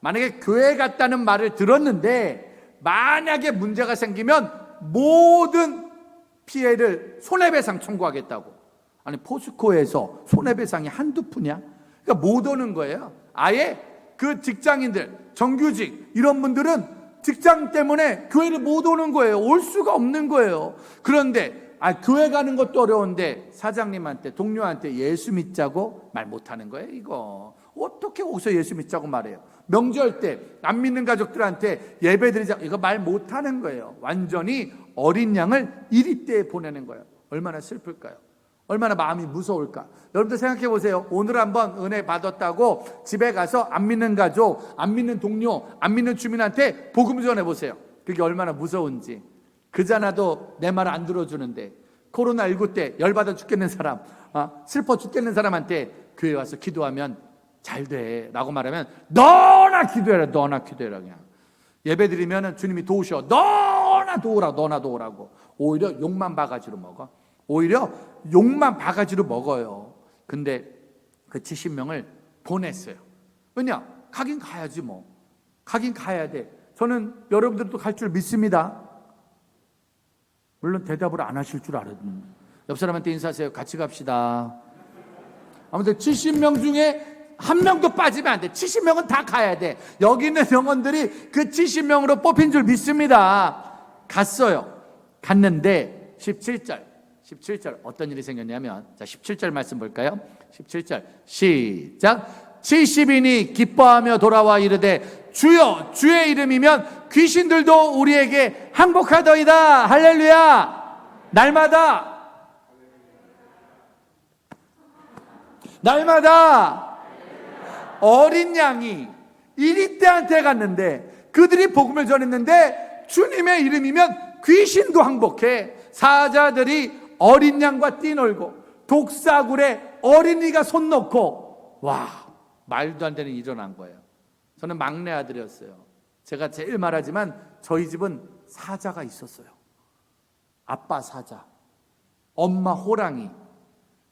만약에 교회 갔다는 말을 들었는데 만약에 문제가 생기면 모든 피해를 손해배상 청구하겠다고. 아니 포스코에서 손해배상이 한두 푼이야? 그러니까 못 오는 거예요. 아예 그 직장인들, 정규직 이런 분들은 직장 때문에 교회를 못 오는 거예요. 올 수가 없는 거예요. 그런데 교회 가는 것도 어려운데 사장님한테, 동료한테 예수 믿자고 말 못하는 거예요. 이거 어떻게 오서 예수 믿자고 말해요? 명절 때 안 믿는 가족들한테 예배드리자, 이거 말 못하는 거예요. 완전히 어린 양을 이리떼에 보내는 거예요. 얼마나 슬플까요? 얼마나 마음이 무서울까? 여러분들 생각해 보세요. 오늘 한번 은혜 받았다고 집에 가서 안 믿는 가족, 안 믿는 동료, 안 믿는 주민한테 복음 전해 보세요. 그게 얼마나 무서운지. 그자나도 내 말 안 들어주는데, 코로나19 때 열받아 죽겠는 사람, 슬퍼 죽겠는 사람한테 교회 와서 기도하면 잘 돼 라고 말하면 너나 기도해라, 너나 기도해라. 그냥 예배 드리면 주님이 도우셔. 너나 도우라고. 오히려 욕만 바가지로 먹어. 오히려 욕만 바가지로 먹어요. 근데 그 70명을 보냈어요. 왜냐? 가긴 가야지 뭐. 가긴 가야 돼. 저는 여러분들도 갈 줄 믿습니다. 물론 대답을 안 하실 줄 알았는데. 옆 사람한테 인사하세요. 같이 갑시다. 아무튼 70명 중에 한 명도 빠지면 안 돼. 70명은 다 가야 돼. 여기 있는 영혼들이 그 70명으로 뽑힌 줄 믿습니다. 갔어요. 갔는데 17절 어떤 일이 생겼냐면, 자 17절 말씀 볼까요? 17절 시작. 70인이 기뻐하며 돌아와 이르되 주여 주의 이름이면 귀신들도 우리에게 항복하더이다. 할렐루야. 날마다 어린 양이 이리떼한테 갔는데 그들이 복음을 전했는데 주님의 이름이면 귀신도 항복해. 사자들이 어린 양과 뛰놀고 독사굴에 어린이가 손 놓고, 와, 말도 안 되는 일이 일어난 거예요. 저는 막내 아들이었어요. 제가 제일 말하지만 저희 집은 사자가 있었어요. 아빠 사자, 엄마 호랑이,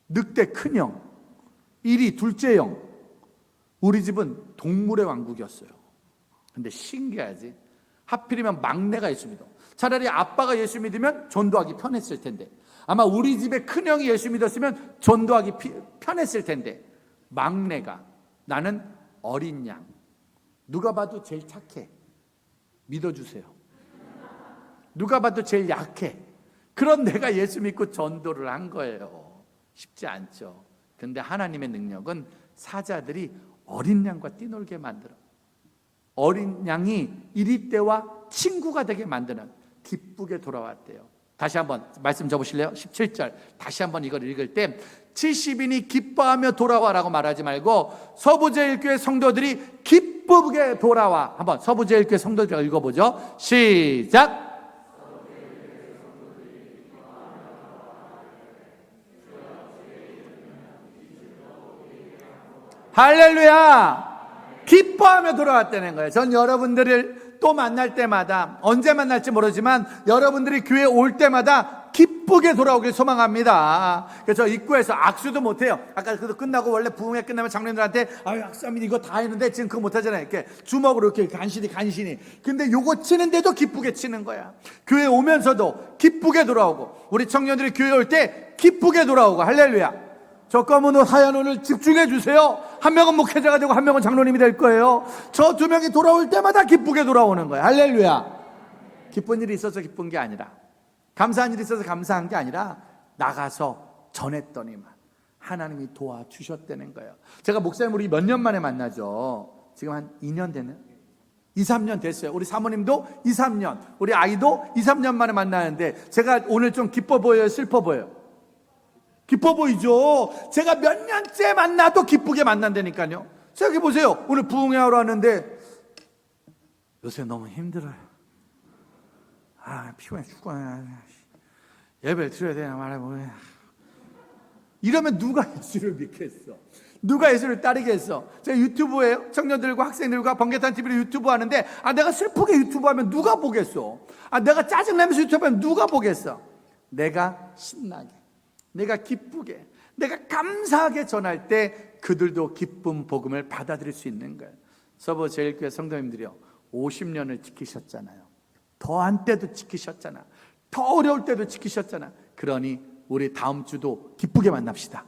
늑대 큰형, 이리 둘째 형. 우리 집은 동물의 왕국이었어요. 근데 신기하지? 하필이면 막내가 예수 믿어. 차라리 아빠가 예수 믿으면 전도하기 편했을 텐데, 아마 우리 집에 큰형이 예수 믿었으면 전도하기 편했을 텐데, 막내가, 나는 어린 양, 누가 봐도 제일 착해, 믿어주세요. 누가 봐도 제일 약해. 그런 내가 예수 믿고 전도를 한 거예요. 쉽지 않죠. 근데 하나님의 능력은 사자들이 어린 양과 뛰놀게 만들어, 어린 양이 이리떼와 친구가 되게 만드는, 기쁘게 돌아왔대요. 다시 한번 말씀 줘보실래요? 17절 다시 한번 이걸 읽을 때 70인이 기뻐하며 돌아와라고 말하지 말고 서부제일교회 성도들이 기쁘게 돌아와. 한번 서부제일교회 성도들 읽어보죠. 시작. 할렐루야. 기뻐하며 돌아왔다는 거예요. 전 여러분들을 또 만날 때마다, 언제 만날지 모르지만 여러분들이 교회에 올 때마다 기쁘게 돌아오길 소망합니다. 그래서 입구에서 악수도 못해요. 아까 그도 끝나고, 원래 부흥회 끝나면 장로님들한테 아유 악수하면 이거 다 했는데 지금 그거 못하잖아요. 이렇게 주먹으로 이렇게 간신히. 근데 요거 치는데도 기쁘게 치는 거야. 교회 오면서도 기쁘게 돌아오고, 우리 청년들이 교회 올 때 기쁘게 돌아오고. 할렐루야. 저 검은 옷 하얀 옷을 집중해 주세요. 한 명은 목회자가 되고 한 명은 장로님이 될 거예요. 저 두 명이 돌아올 때마다 기쁘게 돌아오는 거예요. 할렐루야. 기쁜 일이 있어서 기쁜 게 아니라, 감사한 일이 있어서 감사한 게 아니라, 나가서 전했더니만 하나님이 도와주셨다는 거예요. 제가 목사님 우리 몇 년 만에 만나죠? 지금 한 2년 됐나요? 2, 3년 됐어요. 우리 사모님도 2, 3년, 우리 아이도 2, 3년 만에 만나는데 제가 오늘 좀 기뻐 보여요? 슬퍼 보여요? 기뻐 보이죠? 제가 몇 년째 만나도 기쁘게 만난다니까요. 생각해 보세요. 오늘 부흥회 하러 왔는데 요새 너무 힘들어요. 피곤해 죽어요. 예배 드려야 되나 말해. 이러면 누가 예수를 믿겠어? 누가 예수를 따르겠어? 제가 유튜브에요. 청년들과 학생들과 번개탄 TV로 유튜브 하는데, 내가 슬프게 유튜브 하면 누가 보겠어? 내가 짜증내면서 유튜브 하면 누가 보겠어? 내가 신나게, 내가 기쁘게, 내가 감사하게 전할 때 그들도 기쁨 복음을 받아들일 수 있는 거예요. 서부제일교회 성도님들이요, 50년을 지키셨잖아요. 더한 때도 지키셨잖아. 더 어려울 때도 지키셨잖아. 그러니 우리 다음 주도 기쁘게 만납시다.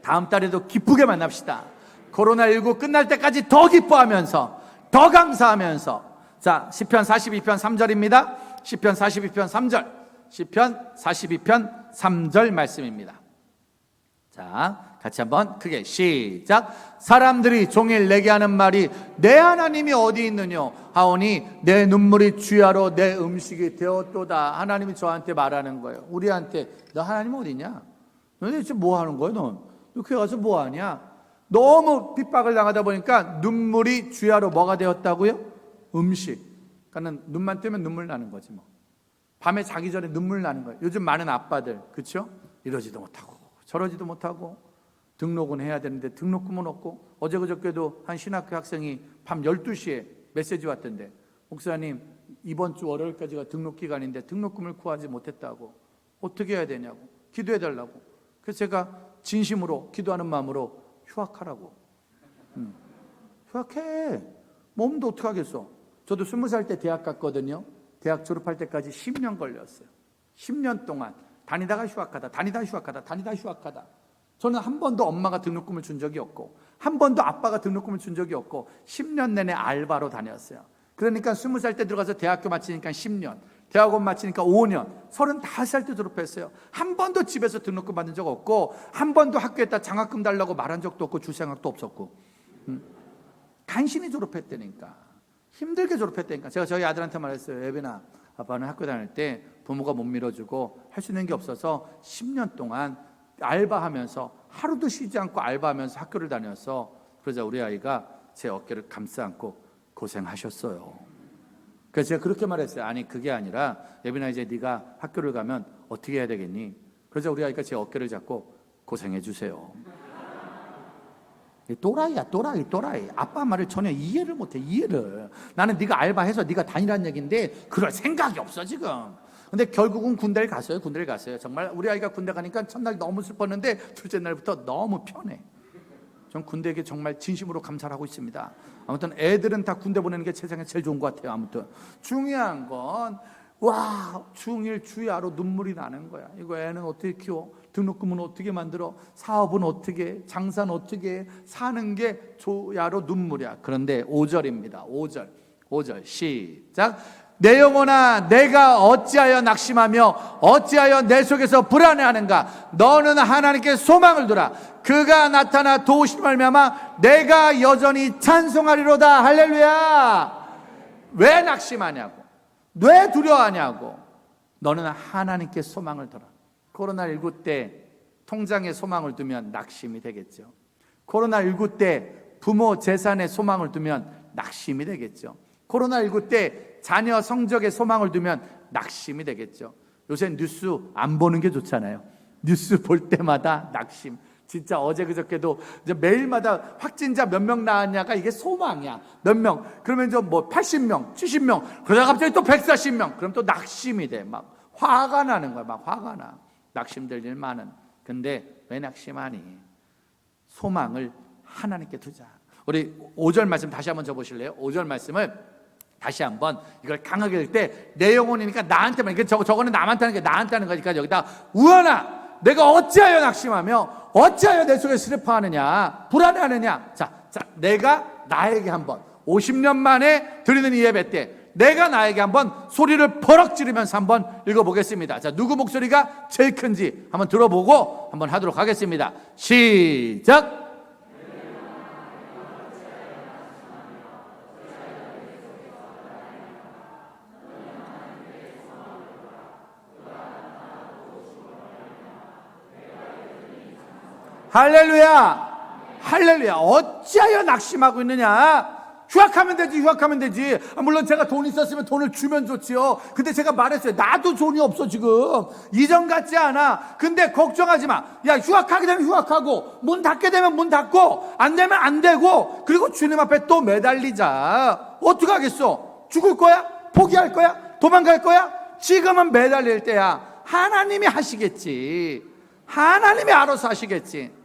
다음 달에도 기쁘게 만납시다. 코로나19 끝날 때까지 더 기뻐하면서, 더 감사하면서. 자, 시편 42편 3절입니다. 시편 42편 3절. 시편 42편 3절 말씀입니다. 자, 같이 한번 크게 시작. 사람들이 종일 내게 하는 말이 내 하나님이 어디 있느냐 하오니 내 눈물이 주야로 내 음식이 되었도다. 하나님이 저한테 말하는 거예요. 우리한테, 너 하나님 어디냐? 너네 지금 뭐 하는 거야? 너 교회 가서 뭐 하냐? 너무 핍박을 당하다 보니까 눈물이 주야로 뭐가 되었다고요? 음식. 그러니까 눈만 뜨면 눈물 나는 거지 뭐. 밤에 자기 전에 눈물 나는 거예요. 요즘 많은 아빠들, 그렇죠? 이러지도 못하고 저러지도 못하고, 등록은 해야 되는데 등록금은 없고, 어제 그저께도 한 신학교 학생이 밤 12시에 메시지 왔던데 목사님 이번 주 월요일까지가 등록 기간인데 등록금을 구하지 못했다고. 어떻게 해야 되냐고 기도해 달라고. 그래서 제가 진심으로 기도하는 마음으로 휴학하라고. 휴학해. 몸도 어떡하겠어. 저도 20살 때 대학 갔거든요. 대학 졸업할 때까지 10년 걸렸어요. 10년 동안 다니다가 휴학하다, 다니다가 휴학하다, 다니다가 휴학하다. 저는 한 번도 엄마가 등록금을 준 적이 없고 한 번도 아빠가 등록금을 준 적이 없고 10년 내내 알바로 다녔어요. 그러니까 20살 때 들어가서 대학교 마치니까 10년, 대학원 마치니까 5년, 35살 때 졸업했어요. 한 번도 집에서 등록금 받은 적 없고 한 번도 학교에다 장학금 달라고 말한 적도 없고 줄 생각도 없었고 간신히 졸업했다니까. 힘들게 졸업했다니까. 제가 저희 아들한테 말했어요. 예빈아, 아빠는 학교 다닐 때 부모가 못 밀어주고 할 수 있는 게 없어서 10년 동안 알바하면서 하루도 쉬지 않고 알바하면서 학교를 다녔어. 그러자 우리 아이가 제 어깨를 감싸 안고 고생하셨어요. 그래서 제가 그렇게 말했어요. 아니 그게 아니라 예빈아 이제 네가 학교를 가면 어떻게 해야 되겠니? 그러자 우리 아이가 제 어깨를 잡고 고생해 주세요. 또라이야 또라이. 아빠 말을 전혀 이해를 못해. 이해를. 나는 네가 알바해서 네가 다니라는 얘기인데 그럴 생각이 없어 지금. 근데 결국은 군대를 갔어요. 정말 우리 아이가 군대 가니까 첫날 너무 슬펐는데 둘째 날부터 너무 편해. 전 군대에게 정말 진심으로 감사를 하고 있습니다. 아무튼 애들은 다 군대 보내는 게 세상에 제일 좋은 것 같아요. 아무튼 중요한 건 중1 주야로 눈물이 나는 거야. 이거 애는 어떻게 키워? 등록금은 어떻게 만들어? 사업은 어떻게 해? 장사는 어떻게 해? 사는 게 주야로 눈물이야. 그런데 5절입니다. 5절 시작. 내 영혼아 내가 어찌하여 낙심하며 어찌하여 내 속에서 불안해하는가? 너는 하나님께 소망을 두라. 그가 나타나 도우심을 말미암아 내가 여전히 찬송하리로다. 할렐루야. 왜 낙심하냐고, 왜 두려워하냐고. 너는 하나님께 소망을 두라. 코로나19 때 통장에 소망을 두면 낙심이 되겠죠. 코로나19 때 부모 재산에 소망을 두면 낙심이 되겠죠. 코로나19 때 자녀 성적에 소망을 두면 낙심이 되겠죠. 요새 뉴스 안 보는 게 좋잖아요. 뉴스 볼 때마다 낙심. 진짜 어제 그저께도 이제 매일마다 확진자 몇 명 나왔냐가 이게 소망이야. 몇 명. 그러면 좀 뭐 80명, 70명. 그러다 갑자기 또 140명. 그럼 또 낙심이 돼. 막 화가 나는 거야. 막 화가 나. 낙심될 일 많은. 근데 왜 낙심하니? 소망을 하나님께 두자. 우리 5절 말씀 다시 한번 줘보실래요? 5절 말씀을 다시 한번 이걸 강하게 읽을 때 내 영혼이니까 나한테만, 저거는 남한테 하는 게 나한테 하는 거니까 여기다 우연아 내가 어찌하여 낙심하며 어찌하여 내 속에 슬퍼하느냐 불안해하느냐. 자 내가 나에게 한번 50년 만에 드리는 이 예배 때 내가 나에게 한번 소리를 버럭 지르면서 한번 읽어보겠습니다. 자, 누구 목소리가 제일 큰지 한번 들어보고 한번 하도록 하겠습니다. 시작. 할렐루야. 어찌하여 낙심하고 있느냐? 휴학하면 되지. 물론 제가 돈 있었으면 돈을 주면 좋지요. 근데 제가 말했어요. 나도 돈이 없어 지금. 이전 같지 않아. 근데 걱정하지 마. 야, 휴학하게 되면 휴학하고 문 닫게 되면 문 닫고 안 되면 안 되고, 그리고 주님 앞에 또 매달리자. 어떡하겠어? 죽을 거야? 포기할 거야? 도망갈 거야? 지금은 매달릴 때야. 하나님이 하시겠지. 하나님이 알아서 하시겠지.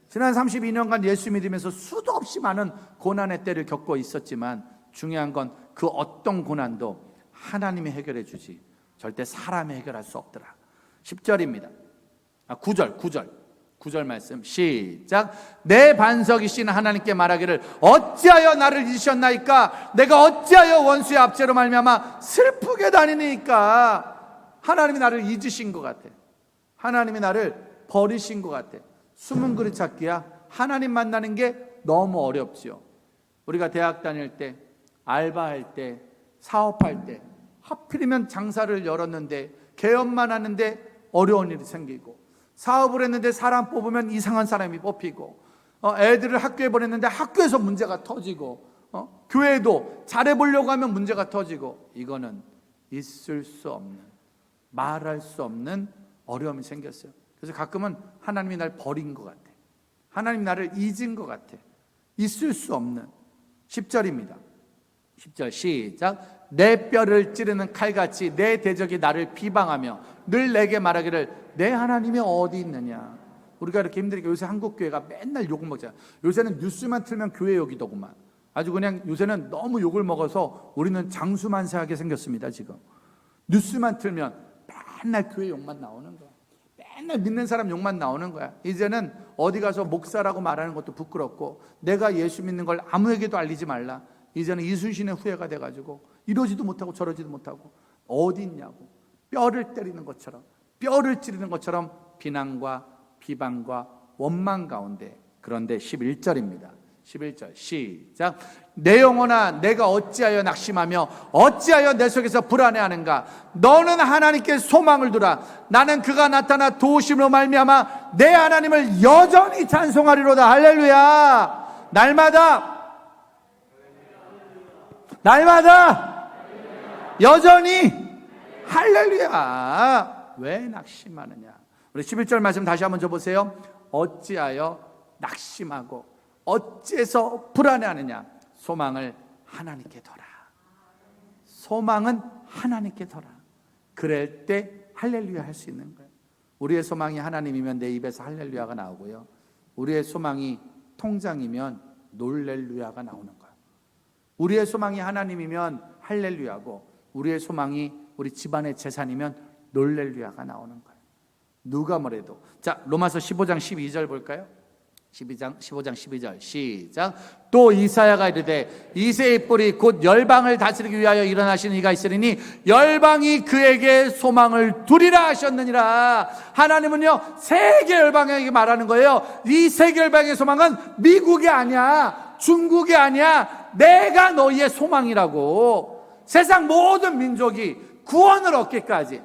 지난 32년간 예수 믿으면서 수도 없이 많은 고난의 때를 겪고 있었지만 중요한 건 그 어떤 고난도 하나님이 해결해 주지 절대 사람이 해결할 수 없더라. 10절입니다. 9절 말씀 시작. 내 반석이신 하나님께 말하기를 어찌하여 나를 잊으셨나이까? 내가 어찌하여 원수의 압제로 말미암아 슬프게 다니니까? 하나님이 나를 잊으신 것 같아. 하나님이 나를 버리신 것 같아. 숨은 그릇 찾기야. 하나님 만나는 게 너무 어렵지요. 우리가 대학 다닐 때, 알바할 때, 사업할 때, 하필이면 장사를 열었는데 개업만 하는데 어려운 일이 생기고, 사업을 했는데 사람 뽑으면 이상한 사람이 뽑히고, 애들을 학교에 보냈는데 학교에서 문제가 터지고, 교회도 잘해보려고 하면 문제가 터지고, 이거는 있을 수 없는, 말할 수 없는 어려움이 생겼어요. 그래서 가끔은 하나님이 날 버린 것 같아. 하나님 나를 잊은 것 같아. 있을 수 없는. 10절입니다. 10절 시작. 내 뼈를 찌르는 칼같이 내 대적이 나를 비방하며 늘 내게 말하기를 내 하나님이 어디 있느냐. 우리가 이렇게 힘드니까 요새 한국 교회가 맨날 욕을 먹잖아요. 요새는 뉴스만 틀면 교회 욕이더구만. 아주 그냥 요새는 너무 욕을 먹어서 우리는 장수만세하게 생겼습니다. 지금 뉴스만 틀면 맨날 교회 욕만 나오는 거야. 맨날 믿는 사람 욕만 나오는 거야. 이제는 어디 가서 목사라고 말하는 것도 부끄럽고 내가 예수 믿는 걸 아무에게도 알리지 말라. 이제는 이순신의 후예가 돼가지고 이러지도 못하고 저러지도 못하고 어디 있냐고 뼈를 때리는 것처럼 뼈를 찌르는 것처럼 비난과 비방과 원망 가운데. 그런데 11절입니다. 11절 시작. 내 영혼아 내가 어찌하여 낙심하며 어찌하여 내 속에서 불안해하는가. 너는 하나님께 소망을 두라. 나는 그가 나타나 도우심으로 말미암아 내 하나님을 여전히 찬송하리로다. 할렐루야. 날마다 여전히 할렐루야. 왜 낙심하느냐. 우리 11절 말씀 다시 한번 줘보세요. 어찌하여 낙심하고 어찌해서 불안해하느냐. 소망을 하나님께 둬라. 소망은 하나님께 둬라. 그럴 때 할렐루야 할 수 있는 거예요. 우리의 소망이 하나님이면 내 입에서 할렐루야가 나오고요. 우리의 소망이 통장이면 놀렐루야가 나오는 거예요. 우리의 소망이 하나님이면 할렐루야고 우리의 소망이 우리 집안의 재산이면 놀렐루야가 나오는 거예요. 누가 뭐래도. 자, 로마서 15장 12절 볼까요? 15장 12절 시작. 또 이사야가 이르되 이새의 뿔이 곧 열방을 다스리기 위하여 일어나시는 이가 있으리니 열방이 그에게 소망을 두리라 하셨느니라. 하나님은요 세계 열방에게 말하는 거예요. 이 세계 열방의 소망은 미국이 아니야, 중국이 아니야. 내가 너희의 소망이라고. 세상 모든 민족이 구원을 얻기까지.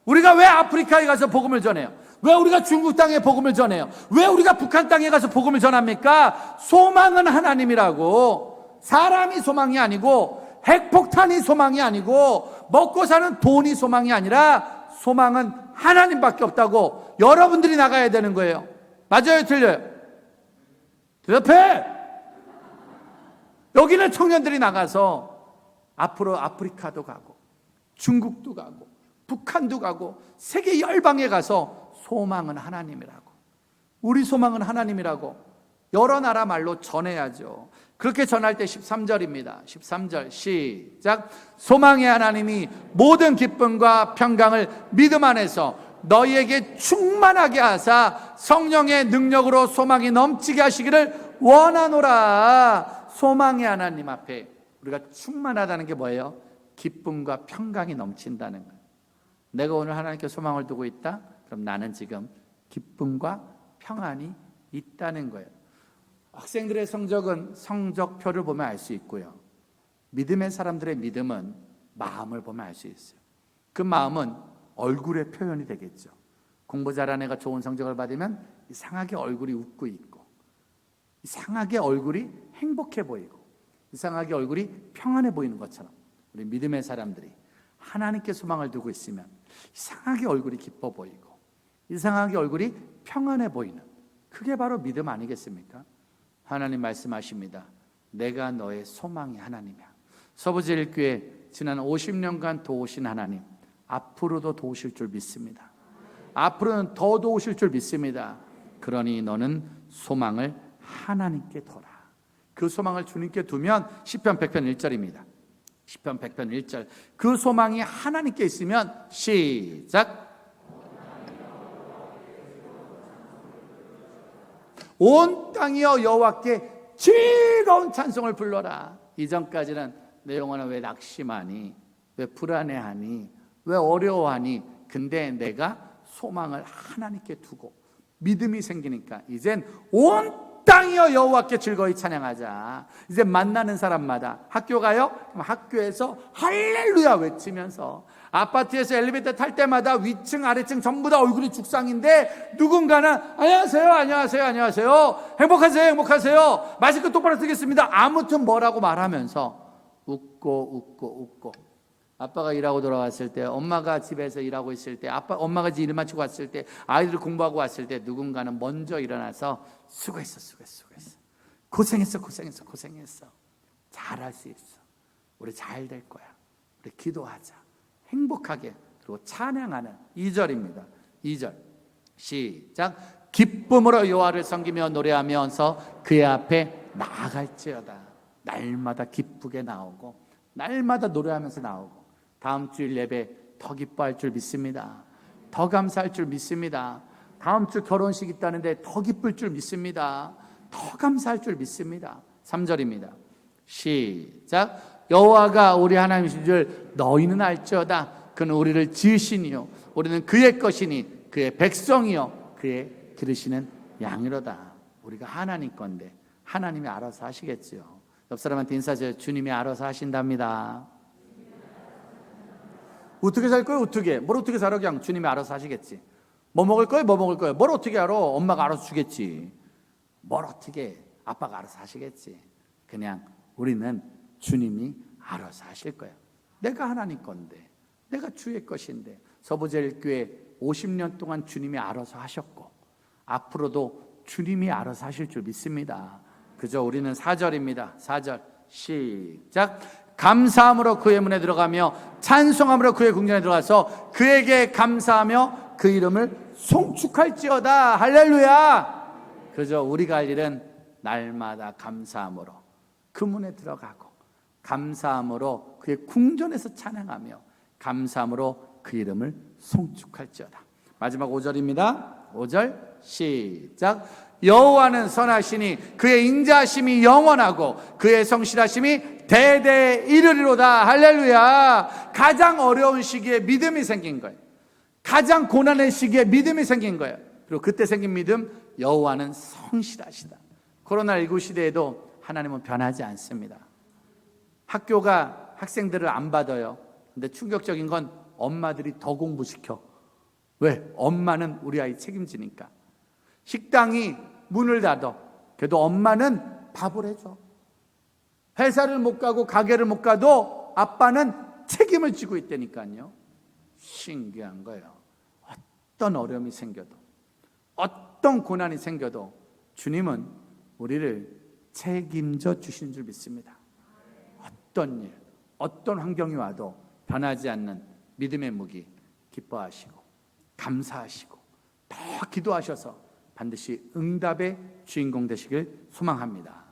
우리가 왜 아프리카에 가서 복음을 전해요? 왜 우리가 중국 땅에 복음을 전해요? 왜 우리가 북한 땅에 가서 복음을 전합니까? 소망은 하나님이라고. 사람이 소망이 아니고 핵폭탄이 소망이 아니고 먹고 사는 돈이 소망이 아니라 소망은 하나님밖에 없다고 여러분들이 나가야 되는 거예요. 맞아요, 틀려요? 대답해. 여기는 청년들이 나가서 앞으로 아프리카도 가고 중국도 가고 북한도 가고 세계 열방에 가서 소망은 하나님이라고, 우리 소망은 하나님이라고 여러 나라 말로 전해야죠. 그렇게 전할 때 13절입니다. 13절 시작. 소망의 하나님이 모든 기쁨과 평강을 믿음 안에서 너희에게 충만하게 하사 성령의 능력으로 소망이 넘치게 하시기를 원하노라. 소망의 하나님 앞에 우리가 충만하다는 게 뭐예요? 기쁨과 평강이 넘친다는 거예요. 내가 오늘 하나님께 소망을 두고 있다? 그럼 나는 지금 기쁨과 평안이 있다는 거예요. 학생들의 성적은 성적표를 보면 알 수 있고요. 믿음의 사람들의 믿음은 마음을 보면 알 수 있어요. 그 마음은 얼굴에 표현이 되겠죠. 공부 잘하는 애가 좋은 성적을 받으면 이상하게 얼굴이 웃고 있고, 이상하게 얼굴이 행복해 보이고, 이상하게 얼굴이 평안해 보이는 것처럼 우리 믿음의 사람들이 하나님께 소망을 두고 있으면 이상하게 얼굴이 기뻐 보이고 이상하게 얼굴이 평안해 보이는, 그게 바로 믿음 아니겠습니까? 하나님 말씀하십니다. 내가 너의 소망이 하나님이야. 서부제일교회 지난 50년간 도우신 하나님, 앞으로도 도우실 줄 믿습니다. 앞으로는 더 도우실 줄 믿습니다. 그러니 너는 소망을 하나님께 둬라. 그 소망을 주님께 두면 시편 100편 1절입니다. 시편 100편 1절. 그 소망이 하나님께 있으면 시작. 온 땅이여 여호와께 즐거운 찬송을 불러라. 이전까지는 내 영혼아 왜 낙심하니? 왜 불안해하니? 왜 어려워하니? 근데 내가 소망을 하나님께 두고 믿음이 생기니까 이젠 온 땅이여 여호와께 즐거이 찬양하자. 이제 만나는 사람마다 학교 가요? 그럼 학교에서 할렐루야 외치면서, 아파트에서 엘리베이터 탈 때마다 위층 아래층 전부 다 얼굴이 죽상인데 누군가는 안녕하세요 안녕하세요 안녕하세요 행복하세요 행복하세요 마스크 똑바로 쓰겠습니다 아무튼 뭐라고 말하면서 웃고 아빠가 일하고 돌아왔을 때, 엄마가 집에서 일하고 있을 때, 엄마가 일 마치고 왔을 때, 아이들 공부하고 왔을 때 누군가는 먼저 일어나서 수고했어 고생했어 잘할 수 있어 우리 잘 될 거야. 우리 기도하자. 행복하게. 그리고 찬양하는 2절입니다. 2절 시작. 기쁨으로 여호와를 섬기며 노래하면서 그의 앞에 나아갈지어다. 날마다 기쁘게 나오고 날마다 노래하면서 나오고 다음 주일 예배 더 기뻐할 줄 믿습니다. 더 감사할 줄 믿습니다. 다음 주 결혼식 있다는데 더 기쁠 줄 믿습니다. 더 감사할 줄 믿습니다. 3절입니다. 시작. 여호와가 우리 하나님이신 줄 너희는 알지어다. 그는 우리를 지으시니요 우리는 그의 것이니 그의 백성이요 그의 기르시는 양이로다. 우리가 하나님 건데 하나님이 알아서 하시겠지요. 옆 사람한테 인사하세요. 주님이 알아서 하신답니다. 어떻게 살 거예요? 어떻게? 뭘 어떻게 살아? 그냥 주님이 알아서 하시겠지. 뭐 먹을 거예요? 뭐 먹을 거예요? 뭘 어떻게 알아? 엄마가 알아서 주겠지. 뭘 어떻게 아빠가 알아서 하시겠지. 그냥 우리는 주님이 알아서 하실 거예요. 내가 하나님 건데 내가 주의 것인데 서부제일교회 50년 동안 주님이 알아서 하셨고 앞으로도 주님이 알아서 하실 줄 믿습니다. 그저 우리는 4절입니다. 4절 시작. 감사함으로 그의 문에 들어가며 찬송함으로 그의 궁전에 들어가서 그에게 감사하며 그 이름을 송축할지어다. 할렐루야. 그저 우리가 할 일은 날마다 감사함으로 그 문에 들어가고 감사함으로 그의 궁전에서 찬양하며 감사함으로 그 이름을 송축할지어다. 마지막 5절입니다. 5절 시작. 여호와는 선하시니 그의 인자하심이 영원하고 그의 성실하심이 대대에 이르리로다. 할렐루야. 가장 어려운 시기에 믿음이 생긴 거예요. 가장 고난의 시기에 믿음이 생긴 거예요. 그리고 그때 생긴 믿음, 여호와는 성실하시다. 코로나19 시대에도 하나님은 변하지 않습니다. 학교가 학생들을 안 받아요. 근데 충격적인 건 엄마들이 더 공부시켜. 왜? 엄마는 우리 아이 책임지니까. 식당이 문을 닫아. 그래도 엄마는 밥을 해줘. 회사를 못 가고 가게를 못 가도 아빠는 책임을 지고 있다니까요. 신기한 거예요. 어떤 어려움이 생겨도 어떤 고난이 생겨도 주님은 우리를 책임져 주신 줄 믿습니다. 어떤 일, 어떤 환경이 와도 변하지 않는 믿음의 무기 기뻐하시고 감사하시고 더 기도하셔서 반드시 응답의 주인공 되시길 소망합니다.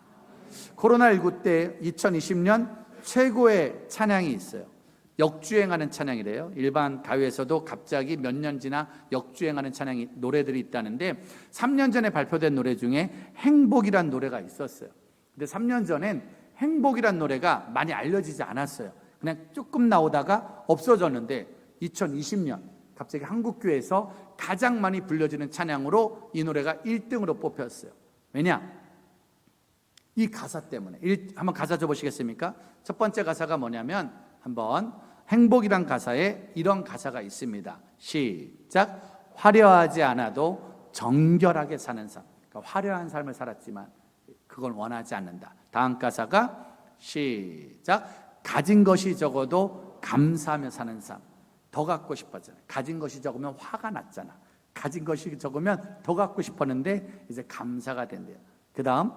코로나19 때 2020년 최고의 찬양이 있어요. 역주행하는 찬양이래요. 일반 가요에서도 갑자기 몇 년 지나 역주행하는 찬양이 노래들이 있다는데 3년 전에 발표된 노래 중에 행복이란 노래가 있었어요. 근데 3년 전엔 행복이란 노래가 많이 알려지지 않았어요. 그냥 조금 나오다가 없어졌는데 2020년 갑자기 한국교회에서 가장 많이 불려지는 찬양으로 이 노래가 1등으로 뽑혔어요. 왜냐? 이 가사 때문에. 한번 가사 줘보시겠습니까? 첫 번째 가사가 뭐냐면 한번 행복이란 가사에 이런 가사가 있습니다. 시작. 화려하지 않아도 정결하게 사는 삶. 그러니까 화려한 삶을 살았지만 그걸 원하지 않는다. 다음 가사가 시작. 가진 것이 적어도 감사하며 사는 삶. 더 갖고 싶었잖아요. 가진 것이 적으면 화가 났잖아. 가진 것이 적으면 더 갖고 싶었는데 이제 감사가 된대요. 그 다음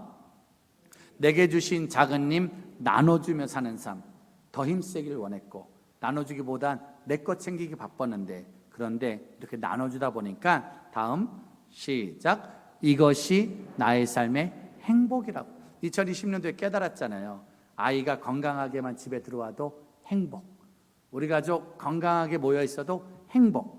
내게 주신 작은 힘 나눠주며 사는 삶. 더 힘세기를 원했고 나눠주기보단 내 것 챙기기 바빴는데 그런데 이렇게 나눠주다 보니까 다음 시작. 이것이 나의 삶의 행복이라고. 2020년도에 깨달았잖아요. 아이가 건강하게만 집에 들어와도 행복. 우리 가족 건강하게 모여 있어도 행복.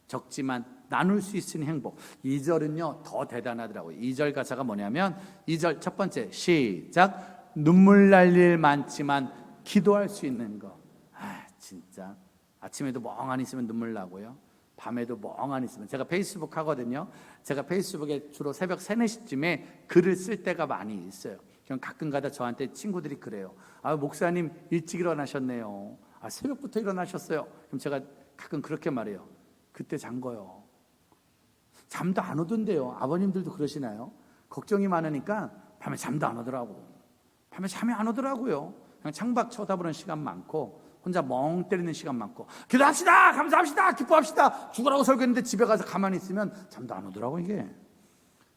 적지만 나눌 수 있으니 행복. 2절은요 더 대단하더라고요. 2절 가사가 뭐냐면 2절 첫 번째 시작. 눈물 날 일 많지만 기도할 수 있는 거. 진짜 아침에도 멍하니 있으면 눈물 나고요. 밤에도 멍하니 있으면. 제가 페이스북 하거든요. 제가 페이스북에 주로 새벽 3, 4시쯤에 글을 쓸 때가 많이 있어요. 그럼 가끔가다 저한테 친구들이 그래요. 목사님 일찍 일어나셨네요. 새벽부터 일어나셨어요. 그럼 제가 가끔 그렇게 말해요. 그때 잔 거요. 잠도 안 오던데요. 아버님들도 그러시나요? 걱정이 많으니까 밤에 잠도 안 오더라고. 밤에 잠이 안 오더라고요. 그냥 창밖 쳐다보는 시간 많고 혼자 멍 때리는 시간 많고 기도합시다, 감사합시다, 기뻐합시다 죽으라고 설교했는데 집에 가서 가만히 있으면 잠도 안 오더라고. 이게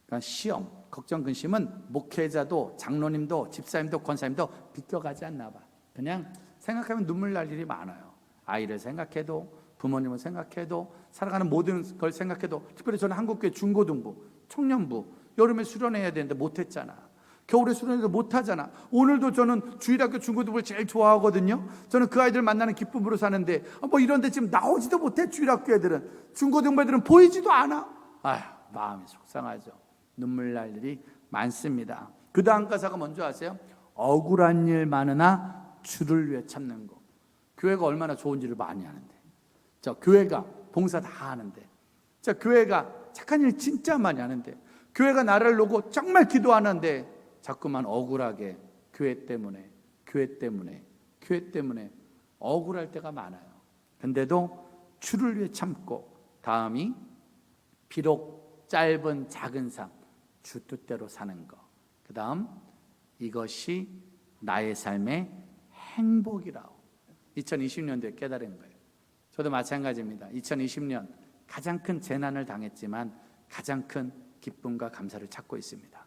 그러니까 시험, 걱정, 근심은 목회자도 장로님도 집사님도 권사님도 비껴가지 않나 봐. 그냥 생각하면 눈물 날 일이 많아요. 아이를 생각해도, 부모님을 생각해도, 살아가는 모든 걸 생각해도. 특별히 저는 한국교회 중고등부, 청년부 여름에 수련해야 되는데 못했잖아. 겨울에 수련해도 못하잖아. 오늘도 저는 주일학교 중고등부를 제일 좋아하거든요. 저는 그 아이들 만나는 기쁨으로 사는데 뭐 이런데 지금 나오지도 못해. 주일학교 애들은, 중고등부 애들은 보이지도 않아. 아휴, 마음이 속상하죠. 눈물 날 일이 많습니다. 그 다음 가사가 뭔지 아세요? 억울한 일 많으나 주를 위해 참는 거. 교회가 얼마나 좋은지를 많이 아는데, 자, 교회가 봉사 다 하는데, 자, 교회가 착한 일 진짜 많이 하는데, 교회가 나를 놓고 정말 기도하는데 자꾸만 억울하게 교회 때문에 억울할 때가 많아요. 근데도 주를 위해 참고, 다음이 비록 짧은 작은 삶 주 뜻대로 사는 거. 그 다음, 이것이 나의 삶의 행복이라고 2020년도에 깨달은 거예요. 저도 마찬가지입니다. 2020년 가장 큰 재난을 당했지만 가장 큰 기쁨과 감사를 찾고 있습니다.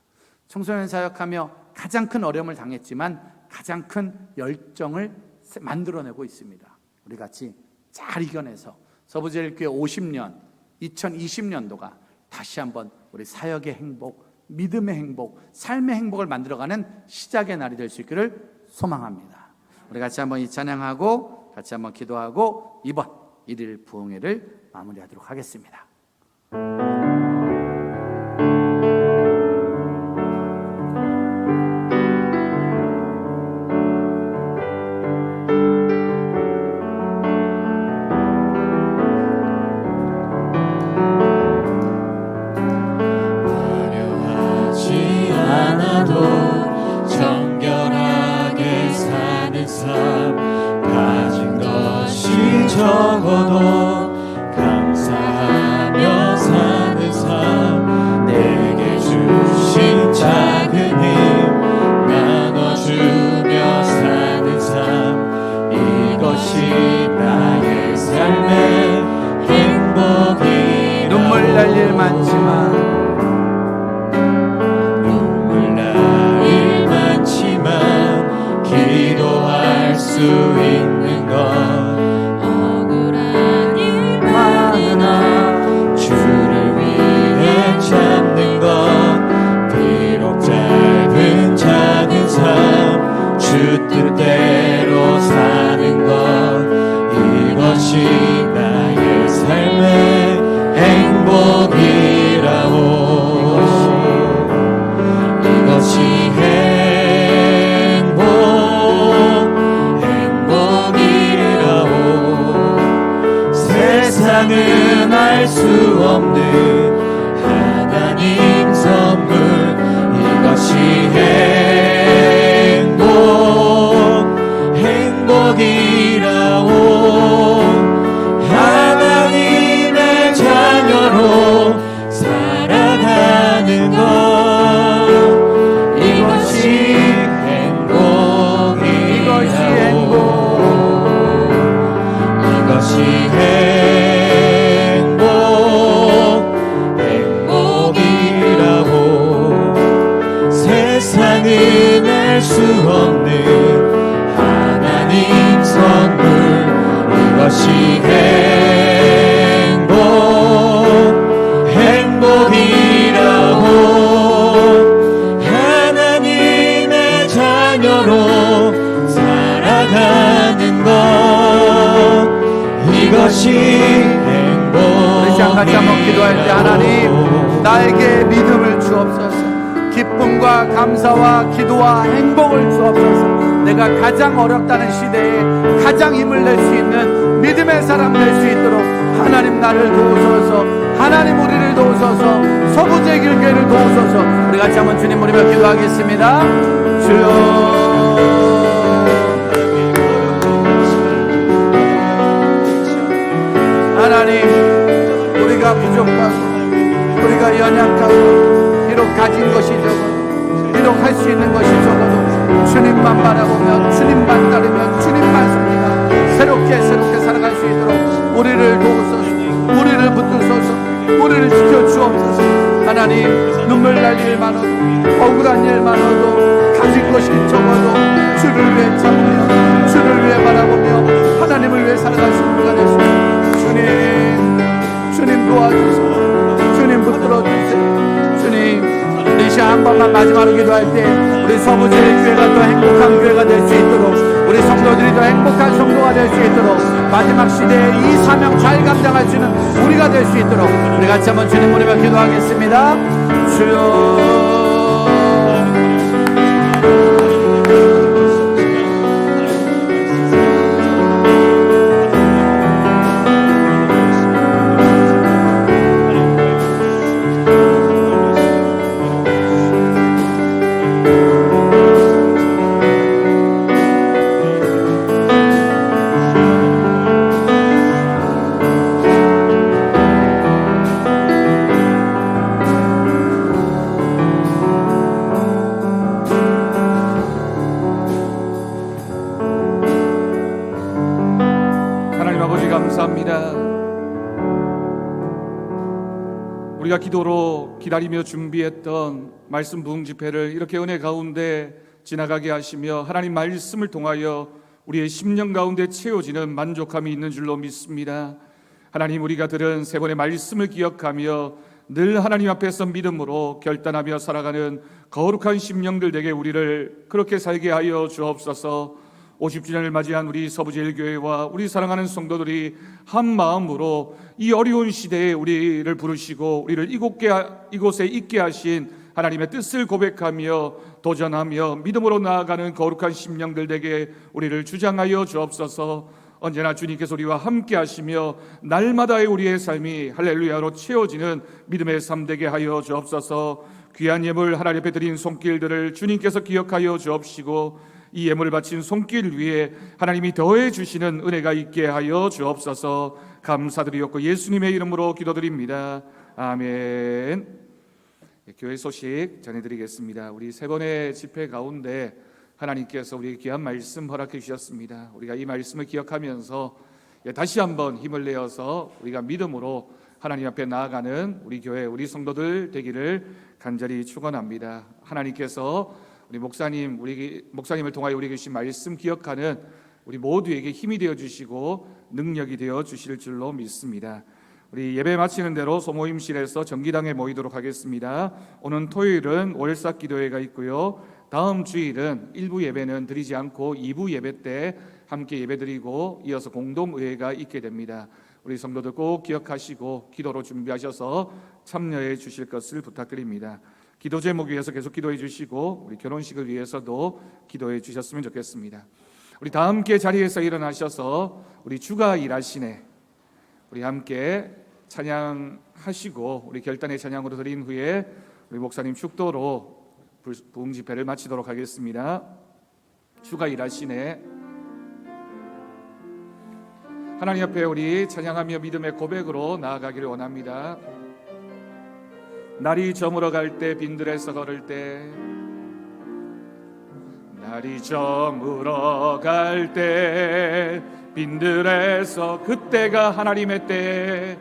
청소년 사역하며 가장 큰 어려움을 당했지만 가장 큰 열정을 만들어내고 있습니다. 우리 같이 잘 이겨내서 서부제일교회 50년 2020년도가 다시 한번 우리 사역의 행복, 믿음의 행복, 삶의 행복을 만들어가는 시작의 날이 될 수 있기를 소망합니다. 우리 같이 한번 이 찬양하고 같이 한번 기도하고 이번 1일 부흥회를 마무리하도록 하겠습니다. 정결하게 사는 삶, 가진 것이 적어도 감사하며 사는 삶, 내게 주신 작은 힘 나눠주며 사는 삶, 이것이 나의 삶의 행복이라고. 눈물 날 일 많지만 기도할 수 있는 것, 억울한 일 많으나 주를 위해 참는 것, 비록 짧은 작은 삶 주 뜻대로 사는 것, 이것이 나의 삶의 행복이라고. 이것이 세상은 알 수 없는 하나님 선물, 이것이 행복이라고. 하나님의 자녀로 살아가는 것, 이것이 행복이라고. 이것이 행복이라고. 세상은 알 수 없는 하나님 선물, 이것이 행복이라고. 하나님의 자녀로 살아가는 것, 이것이 우리 시간 같이 한번 기도할 때, 하나님 나에게 믿음을 주옵소서, 기쁨과 감사와 기도와 행복을 주옵소서. 내가 가장 어렵다는 시대에 가장 힘을 낼 수 있는 믿음의 사람 될 수 있도록 하나님 나를 도우소서. 하나님 우리를 도우소서. 서부제일교회를 도우소서. 우리 같이 한번 주님 부르며 기도하겠습니다. 주여, 하나님, 우리가 부족하고 우리가 연약하고 비록 가진 것이 적어도, 비록 할 수 있는 것이 적어도 주님만 바라보며 주님만 따르며 주님만 섬기며 새롭게 살아갈 수 있도록 우리를 도우소서. 우리를 붙드소서. 우리를 지켜주옵소서. 하나님, 눈물 날 일 많아도, 억울한 일 많아도, 가진 것이 적어도 주를 위해 참으며 주를 위해 바로 기도할 때 우리 서부제일교회가 더 행복한 교회가 될 수 있도록, 우리 성도들이 더 행복한 성도가 될 수 있도록, 마지막 시대에 이 사명 잘 감당할 수 있는 우리가 될 수 있도록 우리 같이 한번 주님 우리가 기도하겠습니다. 주여. 감사합니다. 우리가 기도로 기다리며 준비했던 말씀 부흥 집회를 이렇게 은혜 가운데 지나가게 하시며 하나님 말씀을 통하여 우리의 심령 가운데 채워지는 만족함이 있는 줄로 믿습니다. 하나님, 우리가 들은 세 번의 말씀을 기억하며 늘 하나님 앞에서 믿음으로 결단하며 살아가는 거룩한 심령들 되게 우리를 그렇게 살게 하여 주옵소서. 50주년을 맞이한 우리 서부제일교회와 우리 사랑하는 성도들이 한 마음으로 이 어려운 시대에 우리를 부르시고 우리를 이곳에 있게 하신 하나님의 뜻을 고백하며 도전하며 믿음으로 나아가는 거룩한 심령들 되게 우리를 주장하여 주옵소서. 언제나 주님께서 우리와 함께 하시며 날마다의 우리의 삶이 할렐루야로 채워지는 믿음의 삶 되게 하여 주옵소서. 귀한 예물 하나님 앞에 드린 손길들을 주님께서 기억하여 주옵시고 이 예물을 바친 손길 위에 하나님이 더해 주시는 은혜가 있게 하여 주옵소서. 감사드리옵고 예수님의 이름으로 기도드립니다. 아멘. 교회 소식 전해드리겠습니다. 우리 세 번의 집회 가운데 하나님께서 우리에게 귀한 말씀 허락해 주셨습니다. 우리가 이 말씀을 기억하면서 다시 한번 힘을 내어서 우리가 믿음으로 하나님 앞에 나아가는 우리 교회, 우리 성도들 되기를 간절히 축원합니다. 하나님께서 우리 목사님을 통하여 우리에게 주신 말씀 기억하는 우리 모두에게 힘이 되어 주시고 능력이 되어 주실 줄로 믿습니다. 우리 예배 마치는 대로 소모임실에서 정기당에 모이도록 하겠습니다. 오는 토요일은 월삭 기도회가 있고요. 다음 주일은 1부 예배는 드리지 않고 2부 예배 때 함께 예배드리고 이어서 공동의회가 있게 됩니다. 우리 성도들 꼭 기억하시고 기도로 준비하셔서 참여해 주실 것을 부탁드립니다. 기도 제목 위해서 계속 기도해 주시고 우리 결혼식을 위해서도 기도해 주셨으면 좋겠습니다. 우리 다 함께 자리에서 일어나셔서 우리 주가 일하시네 우리 함께 찬양하시고 우리 결단의 찬양으로 드린 후에 우리 목사님 축도로 부흥 집회를 마치도록 하겠습니다. 주가 일하시네. 하나님 앞에 우리 찬양하며 믿음의 고백으로 나아가기를 원합니다. 날이 저물어 갈 때 빈들에서 걸을 때, 날이 저물어 갈 때 빈들에서 그때가 하나님의 때,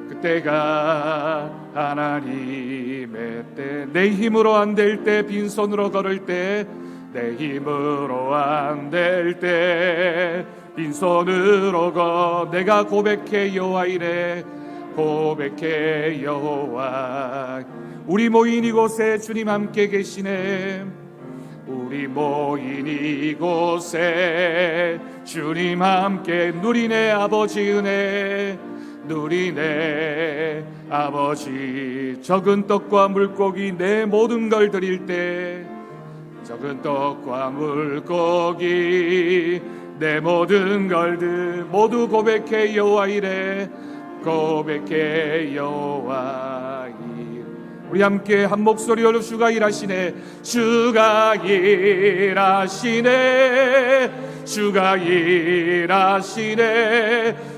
그때가 하나님의 때. 내 힘으로 안 될 때 빈손으로 걸을 때, 내 힘으로 안 될 때 빈손으로 내가 고백해 여호와 이래 고백해 여호와. 우리 모인 이곳에 주님 함께 계시네. 우리 모인 이곳에 주님 함께 누리네. 아버지 은혜 누리네. 아버지 적은 떡과 물고기 내 모든 걸 드릴 때, 적은 떡과 물고기 내 모든 걸들 모두 고백해 여호와 이래 고백해 여호와 이래. 우리 함께 한 목소리로 주가 일하시네. 주가 일하시네. 주가 일하시네.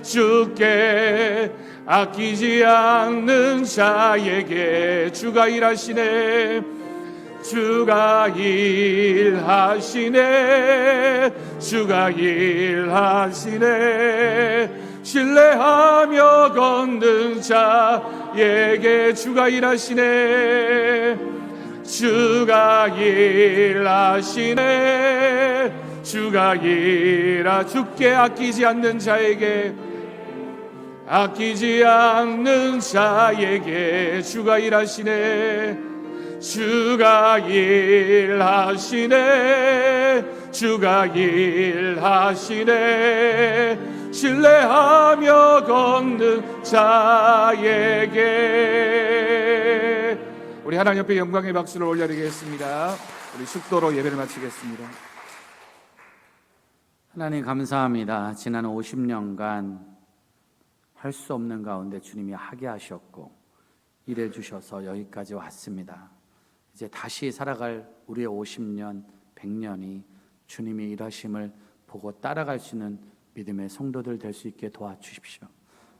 주께 아끼지 않는 자에게 주가 일하시네. 주가 일하시네. 주가 일하시네. 신뢰하며 걷는 자에게 주가 일하시네. 주가 일하시네. 주가 주께 아끼지 않는 자에게, 아끼지 않는 자에게 주가 일하시네. 주가 일하시네 주가 일하시네 신뢰하며 걷는 자에게 우리 하나님 옆에 영광의 박수를 올려드리겠습니다. 우리 축도로 예배를 마치겠습니다. 하나님 감사합니다. 지난 50년간 할 수 없는 가운데 주님이 하게 하셨고 일해 주셔서 여기까지 왔습니다. 이제 다시 살아갈 우리의 50년, 100년이 주님이 일하심을 보고 따라갈 수 있는 믿음의 성도들 될 수 있게 도와주십시오.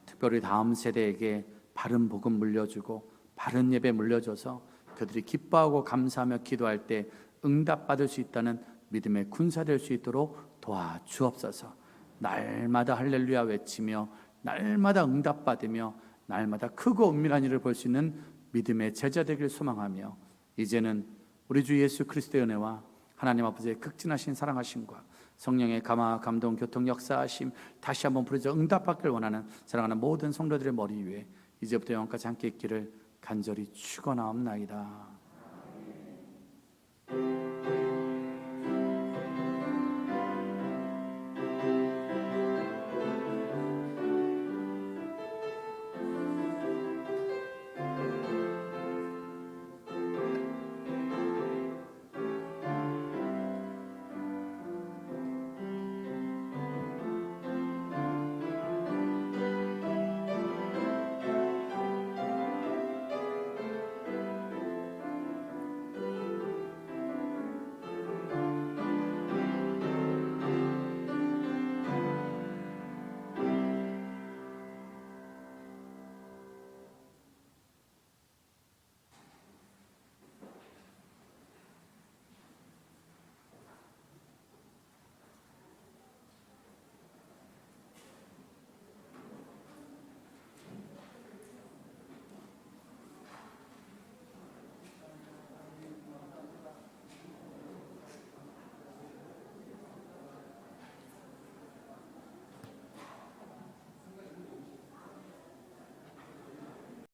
특별히 다음 세대에게 바른 복음 물려주고 바른 예배 물려줘서 그들이 기뻐하고 감사하며 기도할 때 응답받을 수 있다는 믿음의 군사 될 수 있도록 도와주옵소서. 날마다 할렐루야 외치며 날마다 응답받으며 날마다 크고 은밀한 일을 볼 수 있는 믿음의 제자 되기를 소망하며 이제는 우리 주 예수 그리스도의 은혜와 하나님 아버지의 극진하신 사랑하심과 성령의 감화 감동 교통 역사하심 다시 한번 부르짖어 응답받기를 원하는 사랑하는 모든 성도들의 머리 위에 이제부터 영원까지 함께 있기를 간절히 축원하옵나이다.